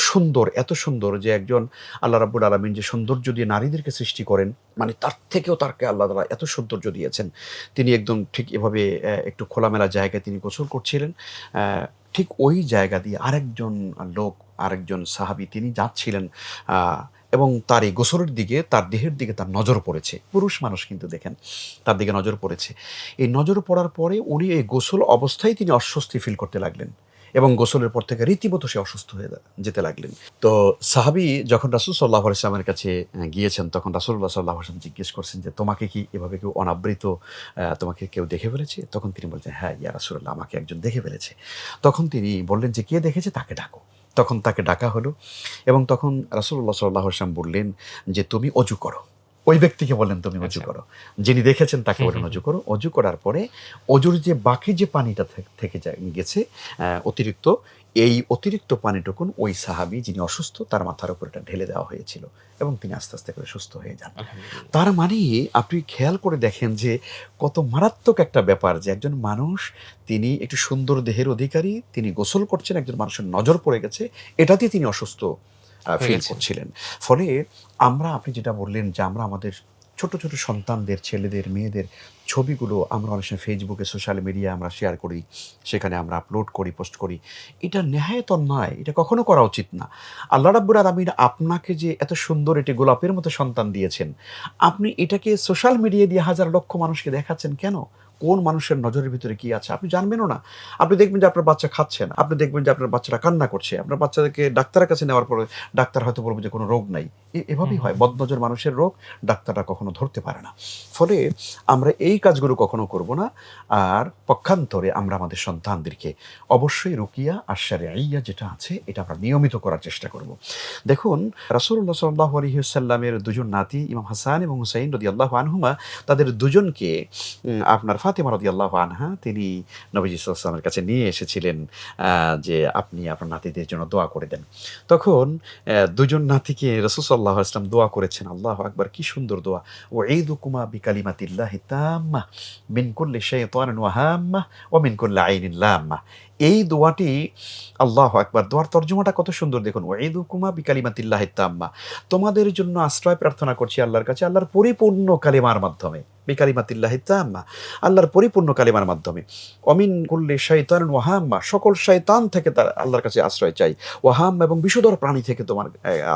S2: সুন্দর যে একজন আল্লাহ রাব্বুল আলামিন যে সৌন্দর্য দিয়ে নারীদেরকে সৃষ্টি করেন, মানে তার থেকেও তাকে আল্লাহ তাআলা এত সৌন্দর্য দিয়েছেন। তিনি একদম ঠিক এভাবে একটু খোলামেলা জায়গায় তিনি গোসল করছিলেন। অ্যা ঠিক ওই জায়গা দিয়ে আরেকজন সাহাবী তিনি যাচ্ছিলেন, আ এবং তার এই গোসলের দিকে, তার দেহের দিকে তার নজর পড়েছে। পুরুষ মানুষ কিন্তু দেখেন, তার দিকে নজর পড়েছে। এই নজর পড়ার পরে উনি এই গোসল অবস্থায় তিনি অস্বস্তি ফিল করতে লাগলেন এবং গোসলের পর থেকে রীতিমতো সে অসুস্থ হয়ে যেতে লাগলেন। তো সাহাবী যখন রাসূল সাল্লাল্লাহু আলাইহি ওয়াসাল্লামের কাছে গিয়েছেন, তখন রাসূলুল্লাহ সাল্লাল্লাহু আলাইহি ওয়াসাল্লাম জিজ্ঞেস করছেন যে, "তোমাকে কি এভাবে কেউ অনাবৃত তোমাকে কেউ দেখে ফেলেছে?" তখন তিনি বলছেন, "হ্যাঁ, ইয়া রাসূলুল্লাহ, আমাকে একজন দেখে ফেলেছে।" তখন তিনি বললেন যে, "কে দেখেছে? তাকে ডাকো।" তখন তাকে ডাকা হলো এবং তখন রাসূলুল্লাহ সাল্লাল্লাহু আলাইহি ওয়াসাল্লাম বললেন যে, "তুমি অজু করো।" ওই ব্যক্তিকে বললেন, "তুমি অজু
S1: আচ্ছা।
S2: করো।" যিনি দেখেছেন তাকে
S1: হুম, হুম,
S2: বললেন,
S1: হুম।
S2: "অজু করো।" অজু করার পরে অজুর যে বাকি যে পানিটা থেকে গেছে অতিরিক্ত, এই অতিরিক্ত পানিটুকুন ওই সাহাবী যিনি অসুস্থ তার মাথার উপর এটা ঢেলে দেওয়া হয়েছিল এবং তিনি আস্তে, আস্তে করে সুস্থ হয়ে যান।
S1: আলহামদুলিল্লাহ।
S2: তার মানে আপনি খেয়াল করে দেখেন যে কত মারাত্মক একটা ব্যাপার যে একজন মানুষ, তিনি একটু সুন্দর দেহের অধিকারী, তিনি গোসল করছেন, একজন মানুষের নজর পড়ে গেছে, এটাতেই তিনি অসুস্থ
S1: হয়ে
S2: ফিল
S1: গেছেন।
S2: করছিলেন। ফলে আপনি যেটা বললেন যে আমরা আমাদের ছোট সন্তানদের, ছেলেদের, মেয়েদের ছবিগুলো আমরা অনেক সময় ফেসবুকে, সোশ্যাল মিডিয়ায় আমরা শেয়ার করি। সেখানে আমরা আপলোড করি, পোস্ট করি। এটা নেহায়েত অন্যায়। এটা কখনো করা উচিত না। আল্লাহ রাব্বুল আলামিন আপনাকে যে এত সুন্দর একটি গোলাপের মতো সন্তান দিয়েছেন, আপনি এটাকে সোশ্যাল মিডিয়া দিয়ে হাজার লক্ষ মানুষকে দেখাচ্ছেন কেন? কোন মানুষের নজরের ভিতরে কি আছে আপনি জানবেনও না। আপনি দেখবেন যে আপনার বাচ্চা খাচ্ছে না। আপনি দেখবেন যে আপনার বাচ্চাটা কান্না করছে। আপনার বাচ্চাদেরকে ডাক্তারের কাছে নেওয়ার পরে ডাক্তার হয়তো বলবে যে কোনো রোগ নাই। এভাবেই
S1: হুম,
S2: হয়।
S1: হুম।
S2: বদনজর মানুষের রোগ ডাক্তাররা কখনো ধরতে পারে না। ফলে আমরা এই কাজগুলো কখনো করব না। আর পক্ষান্তরে আমরা আমাদের সন্তানদেরকে অবশ্যই রুকিয়া আর শারঈয়া যেটা আছে এটা আমরা নিয়মিত করার চেষ্টা করব। দেখুন রাসূলুল্লাহ সাল্লাল্লাহু আলাইহি ওয়াসাল্লামের দুজন নাতি ইমাম হাসান এবং হুসাইন রাদিয়াল্লাহু আনহুমা তাদের দুজনকে আপনার ফাতেমা রাদিয়াল্লাহু আনহা তিনি নবীজি সাল্লাল্লাহু আলাইহি ওয়াসাল্লামের কাছে নিয়ে এসেছিলেন যে আপনি আপনার নাতিদের জন্য দোয়া করে দেন। তখন ২ জন নাতিকে রাসূল সাল্লাল্লাহু আলাইহি ওয়াসাল্লাম দোয়া করেছেন। আল্লাহু আকবার! কি সুন্দর দোয়া। "উঈদুকুমা বিকালিমাতিল্লাহি তাম্মাহ মিন কুল্লি শাইতানিন ওয়া হাম্মাহ ওয়া মিন কুল্লি আইনিন লাম্মাহ।" এই দোয়াটি আল্লাহু আকবার! দোয়ার তর্জমাটা কত সুন্দর দেখুন। "উঈদুকুমা বিকালিমাতিল্লাহি তাম্মাহ" তোমাদের জন্য আশ্রয় প্রার্থনা করছি আল্লাহর কাছে আল্লাহর পরিপূর্ণ কালিমার মাধ্যমে। বিকালিমাতিল্লাহি তাম্মাহ আল্লাহর পরিপূর্ণ কালিমার মাধ্যমে। অমিন কুল্লি শাইতানিন ওয়া হাম্মাহ সকল শয়তান থেকে তার আল্লাহর কাছে আশ্রয় চাই। ওয়াহাম এবং বিষধর প্রাণী থেকে তোমার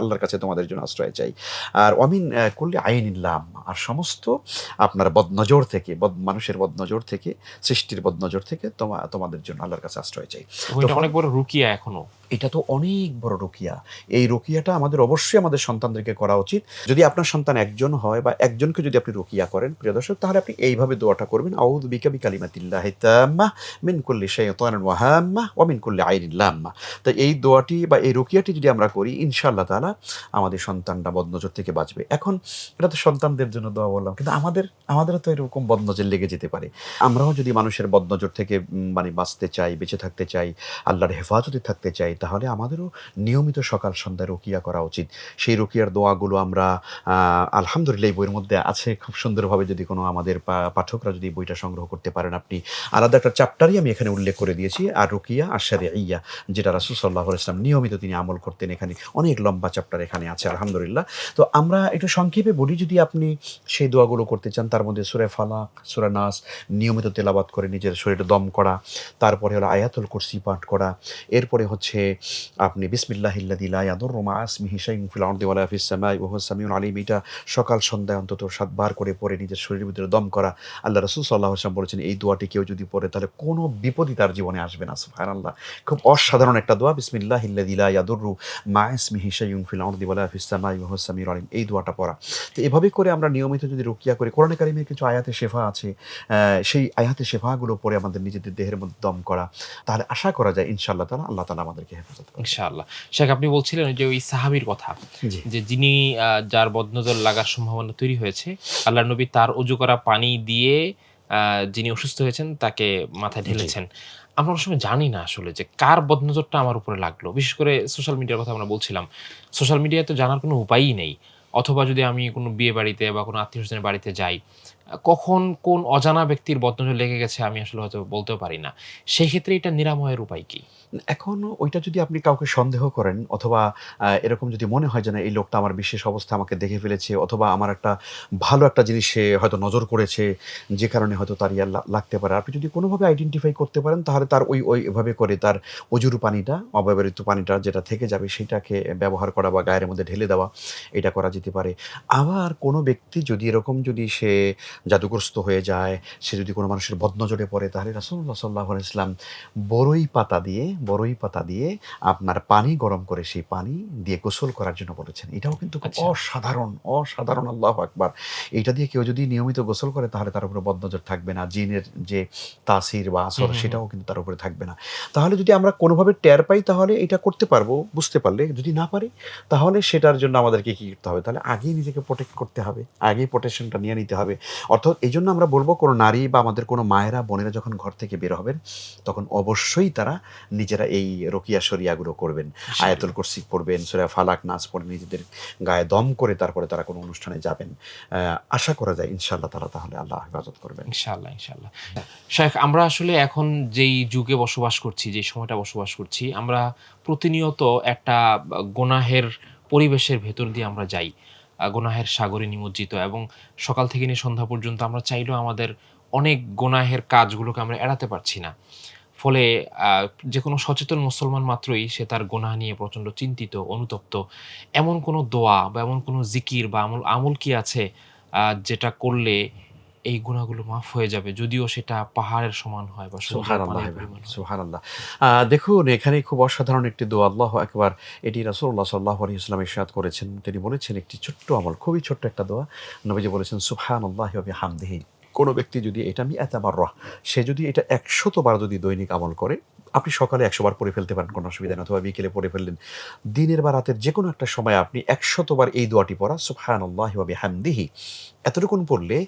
S2: আল্লাহর কাছে তোমাদের জন্য আশ্রয় চাই। আর অমিন কুল্লি আইনিন লাম্মা আর সমস্ত আপনার বদনজর থেকে মানুষের বদনজর থেকে, সৃষ্টির বদনজর থেকে তোমাদের জন্য আল্লাহর কাছে আশ্রয় চাই।
S1: এবং
S2: তো
S1: এটা অনেক বড় রুকিয়া এখনো।
S2: এটা তো অনেক বড় রুকিয়া। এই রুকিয়াটা আমাদের অবশ্যই আমাদের সন্তানদেরকে করা উচিত। যদি আপনার সন্তান একজন হয় বা একজনকে যদি আপনি রুকিয়া করেন প্রিয় দর্শক তাহলে আপনি এইভাবে দোয়াটা করবেন। আউযু বিকা বিকালিমাতিল্লাহি তাম্মাহ মিন কুল্লি শাইতানিন ওয়া হাম্মাহ ওয়া মিন কুল্লি আইনিন লাম্মাহ। তো এই দোয়াটি বা এই রুকিয়াটি যদি আমরা করি ইনশাআল্লাহ তাআলা আমাদের সন্তানটা বদনজর থেকে বাঁচবে। এখন এটা তো সন্তানদের জন্য দোয়া বললাম। কিন্তু আমাদেরও তো এরকম বদনজর লেগে যেতে পারে। আমরাও যদি মানুষের বদনজর থেকে মানে বাঁচতে চাই, বেঁচে থাকতে চাই, আল্লাহর হেফাজতে থাকতে চাই তাহলে আমাদেরও নিয়মিত সকাল সন্ধ্যায় রুকিয়া করা উচিত। সেই রুকিয়ার দোয়াগুলো আমরা আলহামদুলিল্লাহ এই বইয়ের মধ্যে আছে খুব সুন্দরভাবে যদি কোনো আমাদের পাঠকরা যদি বইটা সংগ্রহ করতে পারেন আপনি আলাদা একটা চ্যাপ্টারই আমি এখানে উল্লেখ করে দিয়েছি। আর রুকিয়া আর শারঈয়া যেটা রাসূল সাল্লাল্লাহু আলাইহি ওয়াসাল্লাম নিয়মিত তিনি আমল করতেন এখানে অনেক লম্বা চ্যাপ্টার এখানে আছে আলহামদুলিল্লাহ। তো আমরা একটু সংক্ষেপে বলি যদি আপনি সেই দোয়াগুলো করতে চান তার মধ্যে সূরা ফালাক, সূরা নাস নিয়মিত তেলাওয়াত করে নিজের শরীরে দম করা, তারপরে হলো আয়াতুল কুরসি পাঠ করা, এরপরে হচ্ছে আপনি বিসমিল্লাহিল্লাযী লা ইয়াদুররু মা'a ইসমিহি শাইউন ফিল আরদি ওয়ালা ফিস সামাই ওয়া হুয়াস সামিউল আলিম এটা সকাল সন্ধ্যায় অন্তত ৭ বার করে পড়ে নিজের শরীরের ভিতরে দম করা। আল্লাহ রাসূল সাল্লাল্লাহু আলাইহি ওয়াসাল্লাম বলেছেন এই দোয়াটি কেউ যদি পড়ে তাহলে কোনো বিপদই তার জীবনে আসবে না। সুবহানাল্লাহ! খুব অসাধারণ একটা দোয়া বিসমিল্লাহিল্লাযী লা ইয়াদুররু মা'a ইসমিহি শাইউন ফিল আরদি ওয়ালা ফিস সামাই ওয়া হুয়াস সামিউল আলিম এই দোয়াটা পড়া। তো এভাবে করে আমরা নিয়মিত যদি রুকিয়া করি কোরআনে কারিমের কিছু আয়াতে শেফা আছে। সেই আয়াতে শেফাগুলো পড়ে আমাদের নিজেদের দেহের মধ্যে দম করা। তাহলে আশা করা যায় ইনশাআল্লাহ তাআলা আল্লাহ তাআলা আমাদেরকে হেফাজত করবেন।
S1: ইনশাআল্লাহ। শেখ আপনি বলছিলেন ওই যে ওই সাহাবীর কথা।
S2: জি,
S1: যে যিনি যার বদনজর লাগার সম্ভাবনা তৈরি হয়েছে, আল্লাহর নবী তার অজু করা পানি দিয়ে আ যিনি অসুস্থ হয়েছেন তাকে মাথায়
S2: জি।
S1: ঢেলেছেন। আমরা অনেক সময় জানি না আসলে যে কার বদনজরটা আমার উপরে লাগলো। বিশেষ করে সোশ্যাল মিডিয়ার কথা আমরা বলছিলাম। সোশ্যাল মিডিয়ায় তো জানার কোনো উপায়ই নেই। অথবা যদি আমি কোনো বিয়ে বাড়িতে বা কোনো আত্মীয়স্বজনের বাড়িতে যাই, কখন কোন অজানা ব্যক্তির বদনজর লেগে গেছে আমি আসলে হয়তো বলতেও পারি না। সেক্ষেত্রে এটা নিরাময়ের উপায় কি?
S2: এখন ওইটা যদি আপনি কাউকে সন্দেহ করেন অথবা এরকম যদি মনে হয় যে না এই লোকটা আমার বিশেষ অবস্থায় আমাকে দেখে ফেলেছে অথবা আমার একটা ভালো একটা জিনিস সে হয়তো নজর করেছে যে কারণে হয়তো তার ইয়া লাগতে পারে। আপনি যদি কোনোভাবে আইডেন্টিফাই করতে পারেন তাহলে তার ওইভাবে করে তার অজুর পানিটা, অব্যবহৃত পানিটা যেটা থেকে যাবে সেটাকে ব্যবহার করা বা গায়ের মধ্যে ঢেলে দেওয়া এটা করা যেতে পারে। আবার কোনো ব্যক্তি যদি এরকম যদি সে জাদুগ্রস্ত হয়ে যায়, সে যদি কোনো মানুষের বদনজরে পড়ে তাহলে রাসূলুল্লাহ সাল্লাল্লাহু আলাইহি ওয়াসাল্লাম বড়ই পাতা দিয়ে আপনার পানি গরম করে সেই পানি দিয়ে গোসল করার জন্য বলেছেন। এটাও কিন্তু খুব
S1: আচ্ছা।
S2: অসাধারণ আল্লাহু আকবার! এইটা দিয়ে কেউ যদি নিয়মিত গোসল করে তাহলে তার উপরে বদনজর থাকবে না। জিনের যে তাসির বা
S1: হুম,
S2: আসর
S1: হুম, হুম।
S2: সেটাও কিন্তু তার উপরে থাকবে না। তাহলে যদি আমরা কোনোভাবে টের পাই তাহলে এটা করতে পারবো, বুঝতে পারলে। যদি না পারি তাহলে সেটার জন্য আমাদেরকে কি করতে হবে? তাহলে আগেই নিজেকে প্রটেক্ট করতে হবে। আগেই প্রোটেকশনটা নিয়ে নিতে হবে। অর্থাৎ এইজন্য আমরা বলব কোনো নারী বা আমাদের কোনো মায়েরা, বোনেরা যখন ঘর থেকে বের হবেন তখন অবশ্যই তারা নিজেরা এই রোকিয়া শরিয়াগুলো করবেন। আয়াতুল
S1: ইনশাআল্লাহ,
S2: কুরসি পড়বেন, সূরা ফালাক, নাস পড়ে নিজেদের গায়ে দম করে তারপরে তারা কোনো অনুষ্ঠানে যাবেন। আশা করা যায় ইনশাআল্লাহ তাআলা তাহলে আল্লাহ হেফাজত করবেন।
S1: ইনশাআল্লাহ। শায়েখ আমরা আসলে এখন যেই যুগে বসবাস করছি, যে সময়টা বসবাস করছি, আমরা প্রতিনিয়ত একটা গুনাহের পরিবেশের ভেতর দিয়ে আমরা যাই। গুনাহের সাগরে নিমজ্জিত এবং সকাল থেকে নিয়ে সন্ধ্যা পর্যন্ত আমরা চাইলেও আমাদের অনেক গুনাহের কাজগুলোকে আমরা এড়াতে পারছি না। ফলে আ যেকোনো সচেতন মুসলমান মাত্রই সে তার গুনাহ নিয়ে প্রচন্ড চিন্তিত, অনুতপ্ত। এমন কোনো দোয়া বা এমন কোনো জিকির বা আমল আমল কি আছে যেটা করলে এই গুনাহগুলো মাফ হয়ে যাবে, যদিও সেটা পাহাড়ের সমান হয় বা সমুদ্রের
S2: সুবহানাল্লাহ
S1: পানির পরিমাণ হয়?
S2: সুবহানাল্লাহ। দেখুন এখানে খুব অসাধারণ একটি দোয়া, আল্লাহু আকবার। এটি রাসূলুল্লাহ সাল্লাল্লাহু আলাইহি ওয়াসাল্লাম ইরশাদ করেছেন। তিনি বলেছেন একটি ছোট্ট আমল, খুবই ছোট্ট একটা দোয়া। নবীজি বলেছেন সুবহানাল্লাহি ওয়া বিহামদিহি। কোনো ব্যক্তি যদি এটা মিআতা মাররাহ, সে যদি এটা ১০০ বার যদি দৈনিক আমল করে, আপনি সকালে ১০০ বার পড়ে ফেলতে পারেন, কোনো অসুবিধা নেই, অথবা বিকেলে পড়ে ফেললেন। দিনের বা রাতের যেকোনো একটা সময় আপনি ১০০ বার এই দোয়াটি পড়া, সুবহানাল্লাহি ওয়া বিহামদিহি, এতটুকুন পড়লে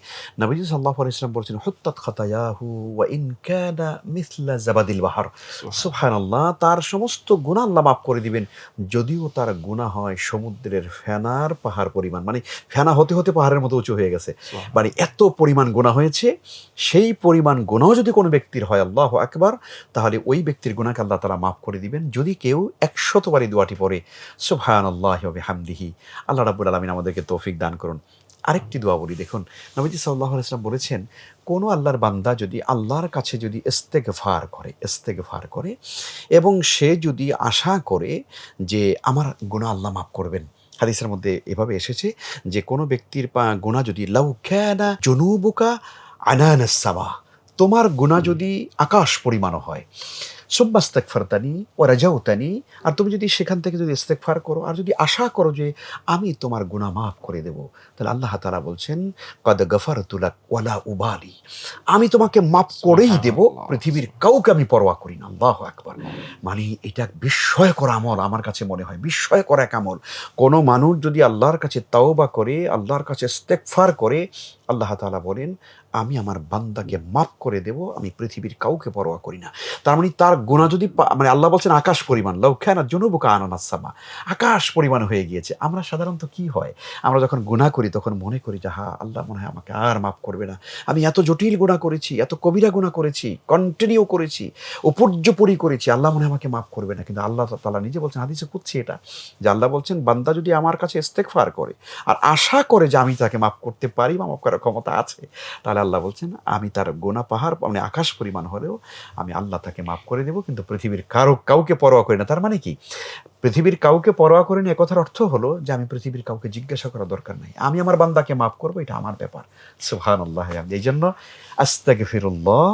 S2: নবীজি সাল্লাল্লাহু আলাইহি ওয়াসাল্লাম বলছেন হুত্তাত খাতায়াহু ওয়া ইন কানা মিসলা জাবাদিল বাহর।
S1: সুবহানাল্লাহ।
S2: সুবহানাল্লাহ, তার সমস্ত গুনাহ আল্লাহ মাফ করে দিবেন, যদিও তার গুনাহ হয় সমুদ্রের ফেনার পাহাড় পরিমাণ। মানে ফেনা হতে হতে পাহাড়ের মতো উঁচু হয়ে গেছে, মানে
S1: সুবহানাল্লাহ।
S2: এত পরিমাণ গুনাহ হয়েছে। সেই পরিমাণ গুনাহ যদি কোনো ব্যক্তির হয়, আল্লাহু আকবার, তাহলে ওই ব্যক্তির গুনাহকে আল্লাহ তাআলা মাফ করে দিবেন, যদি কেউ ১০০ বার এই দোয়াটি পড়ে, সুবহানাল্লাহি ওয়া বিহামদিহি। আল্লাহ রাব্বুল আলামিন আমাদেরকে তৌফিক দান করুন। আরেকটি দোয়া বলি, দেখুন নবীজি সাল্লাল্লাহু আলাইহি ওয়াসাল্লাম বলেছেন, কোনো আল্লাহর বান্দা যদি আল্লাহর কাছে যদি ইস্তেগফার করে এবং সে যদি আশা করে যে আমার গুনাহ আল্লাহ মাফ করবেন। হাদিসের মধ্যে এভাবে এসেছে যে কোনো ব্যক্তির গুনাহ যদি লাউ কানা জুনুবুকা আনানাস সামা, তোমার গুনাহ যদি আকাশ পরিমাণও হয়, সুম্মা ইস্তাগফারতানি ওয়া রাজাউতানি, আর তুমি যদি সেখান থেকে যদি ইস্তেগফার করো আর যদি আশা করো যে আমি তোমার গুনাহ মাফ করে দেব, তাহলে আল্লাহ তাআলা বলছেন ক্বাদ গাফারতু লাক ওয়ালা উবালি, আমি তোমাকে মাফ করেই দেব,
S1: সুবহানাল্লাহ।
S2: পৃথিবীর কাউকে আমি পরোয়া করি না। আল্লাহু আকবার। মানে এটা বিস্ময়কর আমল, আমার কাছে মনে হয় বিস্ময়কর এক আমল। কোনো মানুষ যদি আল্লাহর কাছে তাওবা করে, আল্লাহর কাছে ইস্তেগফার করে, আল্লাহ তাআলা বলেন আমি আমার বান্দাকে মাফ করে দেব, আমি পৃথিবীর কাউকে পরোয়া করি না। তার মানে তার গুনাহ যদি মানে আল্লাহ বলছেন আকাশ পরিমাণ, লাউ কানা জুনুবুকা আনানাস সামা, আকাশ পরিমাণ হয়ে গিয়েছে। আমরা সাধারণত কি হয়, আমরা যখন গুনাহ করি তখন মনে করি যে হা আল্লাহ মনে হয় আমাকে আর মাফ করবে না, আমি এত জটিল গুনাহ করেছি, এত কবিরা গুনাহ করেছি, কন্টিনিউ করেছি, উপর্যুপরি করেছি, আল্লাহ মনে হয় আমাকে মাফ করবে না। কিন্তু আল্লাহ তাআলা নিজে বলছেন, হাদিসে কুদসি এটা, যে আল্লাহ বলছেন বান্দা যদি আমার কাছে ইস্তেগফার করে আর আশা করে যে আমি তাকে মাফ করতে পারি বা মাফ করার ক্ষমতা আছে, তাহলে আল্লাহ বলছেন আমি তার গুনাহ পাহাড় মানে আকাশ পরিমাণ হলেও আমি আল্লাহ তাকে মাফ করে দেব, কিন্তু পৃথিবীর কাউকে পরোয়া করি না। তার মানে কি, পৃথিবীর কাউকে পরোয়া করি না, এ কথার অর্থ হলো যে আমি পৃথিবীর কাউকে জিজ্ঞাসা করা দরকার নাই, আমি আমার বান্দাকে মাফ করবো, এটা আমার ব্যাপার। সুবহানাল্লাহ। এই জন্য আস্তাগফিরুল্লাহ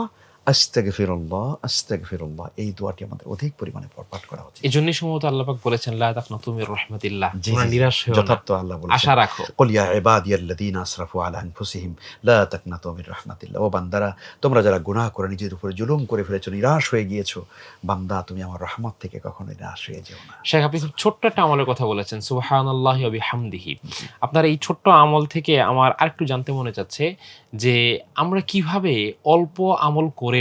S2: আস্তাগফিরুল্লাহ আস্তাগফিরুল্লাহ, এই দোয়াটি আমাদের অধিক পরিমাণে পাঠ করা উচিত।
S1: এজন্যই সম্ভবত আল্লাহ পাক বলেছেন লা তাকনাতু মির রাহমাতিল্লাহ,
S2: জি
S1: তোমরা
S2: জি জি,
S1: নিরাশ হয়ো না,
S2: যথার্থ আল্লাহ বলেছেন
S1: আশা রাখো।
S2: কুল ইয়া ইবাদিয়াল্লাযীনা আসরাফু আলা আনফুসিহিম লা তাকনাতু মির রাহমাতিল্লাহ। ও বান্দারা, তোমরা যারা গুনাহ করে নিজের উপরে জুলুম করে ফেলেছো, নিরাশ হয়ে গিয়েছো, বান্দা তুমি আমার রহমত থেকে কখনো নিরাশ হয়ে যেও না।
S1: শেখ, আপনি খুব ছোট্ট একটা আমলের কথা বলেছেন, সুবহানাল্লাহি ওয়া বিহামদিহি।
S2: জি।
S1: আপনার এই ছোট্ট আমল থেকে আমার আরেকটু জানতে মনে চাচ্ছে যে আমরা কিভাবে অল্প আমল করেও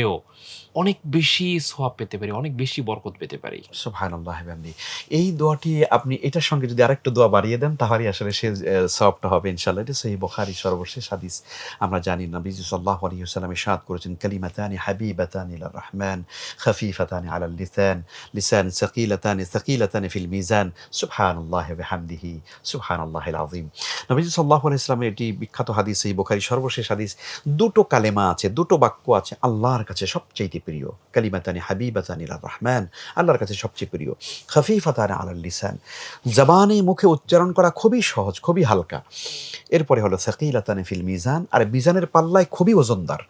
S1: অনেক বেশি সওয়াব পেতে পারি, অনেক বেশি বরকত পেতে পারি?
S2: সুবহানাল্লাহি ওয়া বিহামদিহি। এই দোয়াটি আপনি এটার সঙ্গে যদি আরেকটু দোয়া বাড়িয়ে দেন, তাহলেই আসলে সে সওয়াবটা হবে ইনশাআল্লাহ। এটা সহিহ বুখারীর সর্বশেষ হাদিস। আমরা জানি নবীজি সাল্লাল্লাহু আলাইহি ওয়াসাল্লাম ইরশাদ করেছেন, কালিমাতানি হাবিবাতানি ইলার রহমান খাফিফাতানি আলাল লিসান সাকিলাতানি ফিল মিজান, সুবহানাল্লাহি ওয়া বিহামদিহি, সুবহানাল্লাহিল আযীম। নবীজি সাল্লাল্লাহু আলাইহি ওয়াসাল্লামের এটি বিখ্যাত হাদিস, সহিহ বুখারীর সর্বশেষ হাদিস। দুটো কালেমা আছে, দুটো বাক্য আছে আল্লাহর কাছে সবচাইতে প্রিয়। কালিমাতানি হাবিবাতানি ইলার রহমান, আল্লাহর কাছে সবচেয়ে প্রিয়। খাফিফাতান আলাল লিসান, জবানে মুখে উচ্চারণ করা খুবই সহজ, খুবই হালকা। এরপরে হলো সাকিলাতান ফিল মিজান, আর মিজানের পাল্লায় খুবই ওজনদার।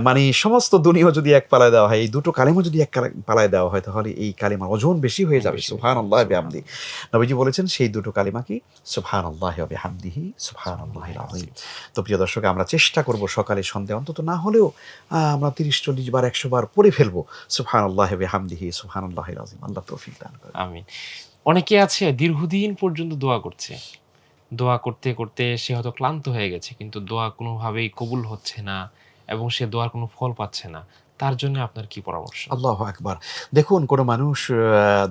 S2: মানে সমস্ত দুনিয়া যদি এক পালায় দেওয়া হয়, এই দুটো কালিমা যদি এক পালায় দেওয়া হয়, তাহলে এই কালিমার ওজন বেশি হয়ে যাবে।
S1: বেশি।
S2: সুবহানাল্লাহি ওয়া বিহামদিহি। নবীজি বলেছেন সেই দুটো কালিমা কি, সুবহানাল্লাহি ওয়া বিহামদিহি, সুবহানাল্লাহিল আযীম। তো প্রিয় দর্শক, আমরা চেষ্টা করব সকালে সন্ধ্যায় অন্তত না হলেও আমরা ৩০-৪০ বার ১০০ বার পড়ে ফেলবো সুবহানাল্লাহি ওয়া বিহামদিহি, সুবহানাল্লাহিল আযীম। আল্লাহ তৌফিক দান করেন।
S1: আমিন। অনেকে আছে দীর্ঘদিন পর্যন্ত দোয়া করছে। দোয়া করতে, করতে সে হয়তো ক্লান্ত হয়ে গেছে, কিন্তু দোয়া কোনোভাবেই কবুল হচ্ছে না এবং সে দোয়ার কোনো ফল পাচ্ছে না। তার জন্য আপনার কি পরামর্শ?
S2: আল্লাহু আকবার। দেখুন, কোনো মানুষ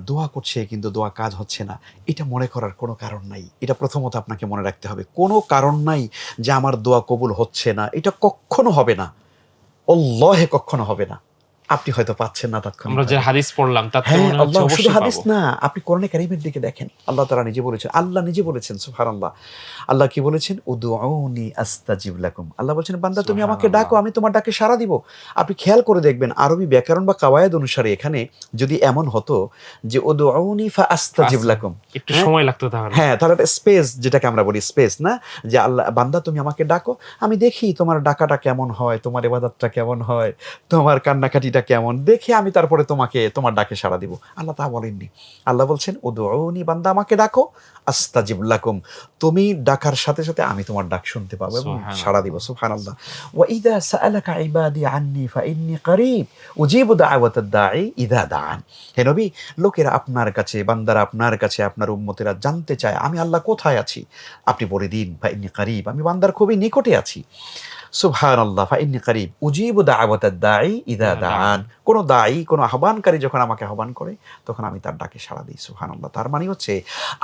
S2: দোয়া করছে কিন্তু দোয়া কাজ হচ্ছে না, এটা মনে করার কোনো কারণ নাই। এটা প্রথমত আপনাকে মনে রাখতে হবে। কোনো কারণ নাই যে আমার দোয়া কবুল হচ্ছে না। এটা কক্ষনো হবে না। অল্লাহে কক্ষনো হবে না। আপনি হয়তো পাচ্ছেন না
S1: আমরা যে
S2: তাৎক্ষণিকভাবে।
S1: হাদিস পড়লাম তাতে
S2: হ্যাঁ,
S1: মনে হচ্ছে
S2: আল্লাহ শুধু
S1: অবশ্যই
S2: হাদিস
S1: পাবো।
S2: না, আপনি কোরআনে কারীমের দিকে দেখেন। আল্লাহ তাআলা নিজে বলেছেন, আল্লাহ নিজে বলেছেন সুবহানাল্লাহ। আল্লাহ কি বলেছেন? উদউনি আস্তাজিব লাকুম। আল্লাহ বলছেন, বান্দা তুমি আমাকে
S1: সুবহানাল্লাহ।
S2: ডাকো, আমি তোমার ডাকে সাড়া দিব। আপনি খেয়াল করে দেখবেন আরবি ব্যাকরণ বা কাওয়ায়েদ অনুসারে এখানে যদি এমন হতো যে উদউনি ফাআস্তাজিব
S1: ফাস্ট
S2: লাকুম,
S1: একটু
S2: হ্যাঁ?
S1: সময় লাগতো তাহলে।
S2: হ্যাঁ, তাহলে একটা স্পেস যেটাকে আমরা বলি স্পেস না? যে আল্লাহ বান্দা তুমি আমাকে ডাকো, আমি দেখি তোমার ডাকাটা কেমন হয়, তোমার ইবাদতটা কেমন হয়, তোমার কান্নাকাটিটা কেমন, দেখে আমি তারপরে তোমাকে তোমার ডাকে সাড়া দিব। আল্লাহ তা বলেননি। আল্লাহ বলছেন, উদউনি বান্দা আমাকে ডাকো, আস্তাজিব লাকুম। তুমি ডাকার সাথে, সাথে আমি তোমার ডাক শুনতে পাবো এবং সাড়া দিব।
S1: সুবহানাল্লাহ।
S2: সুবহানাল্লাহ। ওয়া ইযা সাআলাকা ইবাদি আন্নি ফাইন্নী করিব উজিবু দাওয়াতাদ দাঈ ইযা দাআন। হে নবী, লোকেরা আপনার কাছে, বান্দারা আপনার কাছে, আপনার উম্মতেরা জানতে চায় আমি আল্লাহ কোথায় আছি। আপনি বলে দিন ফাইন্নী করিব, আমি বান্দার খুবই নিকটে আছি। সুবহানাল্লাহ, ফাইন্নী করিব উজিবু দাওয়াতাদ দাঈ ইযা
S1: দান।
S2: দাআন। কোনো দায়ী, কোনো আহ্বানকারী যখন আমাকে আহ্বান করে তখন আমি তার ডাকে সাড়া দিই। সুবহানাল্লাহ। তার মানে হচ্ছে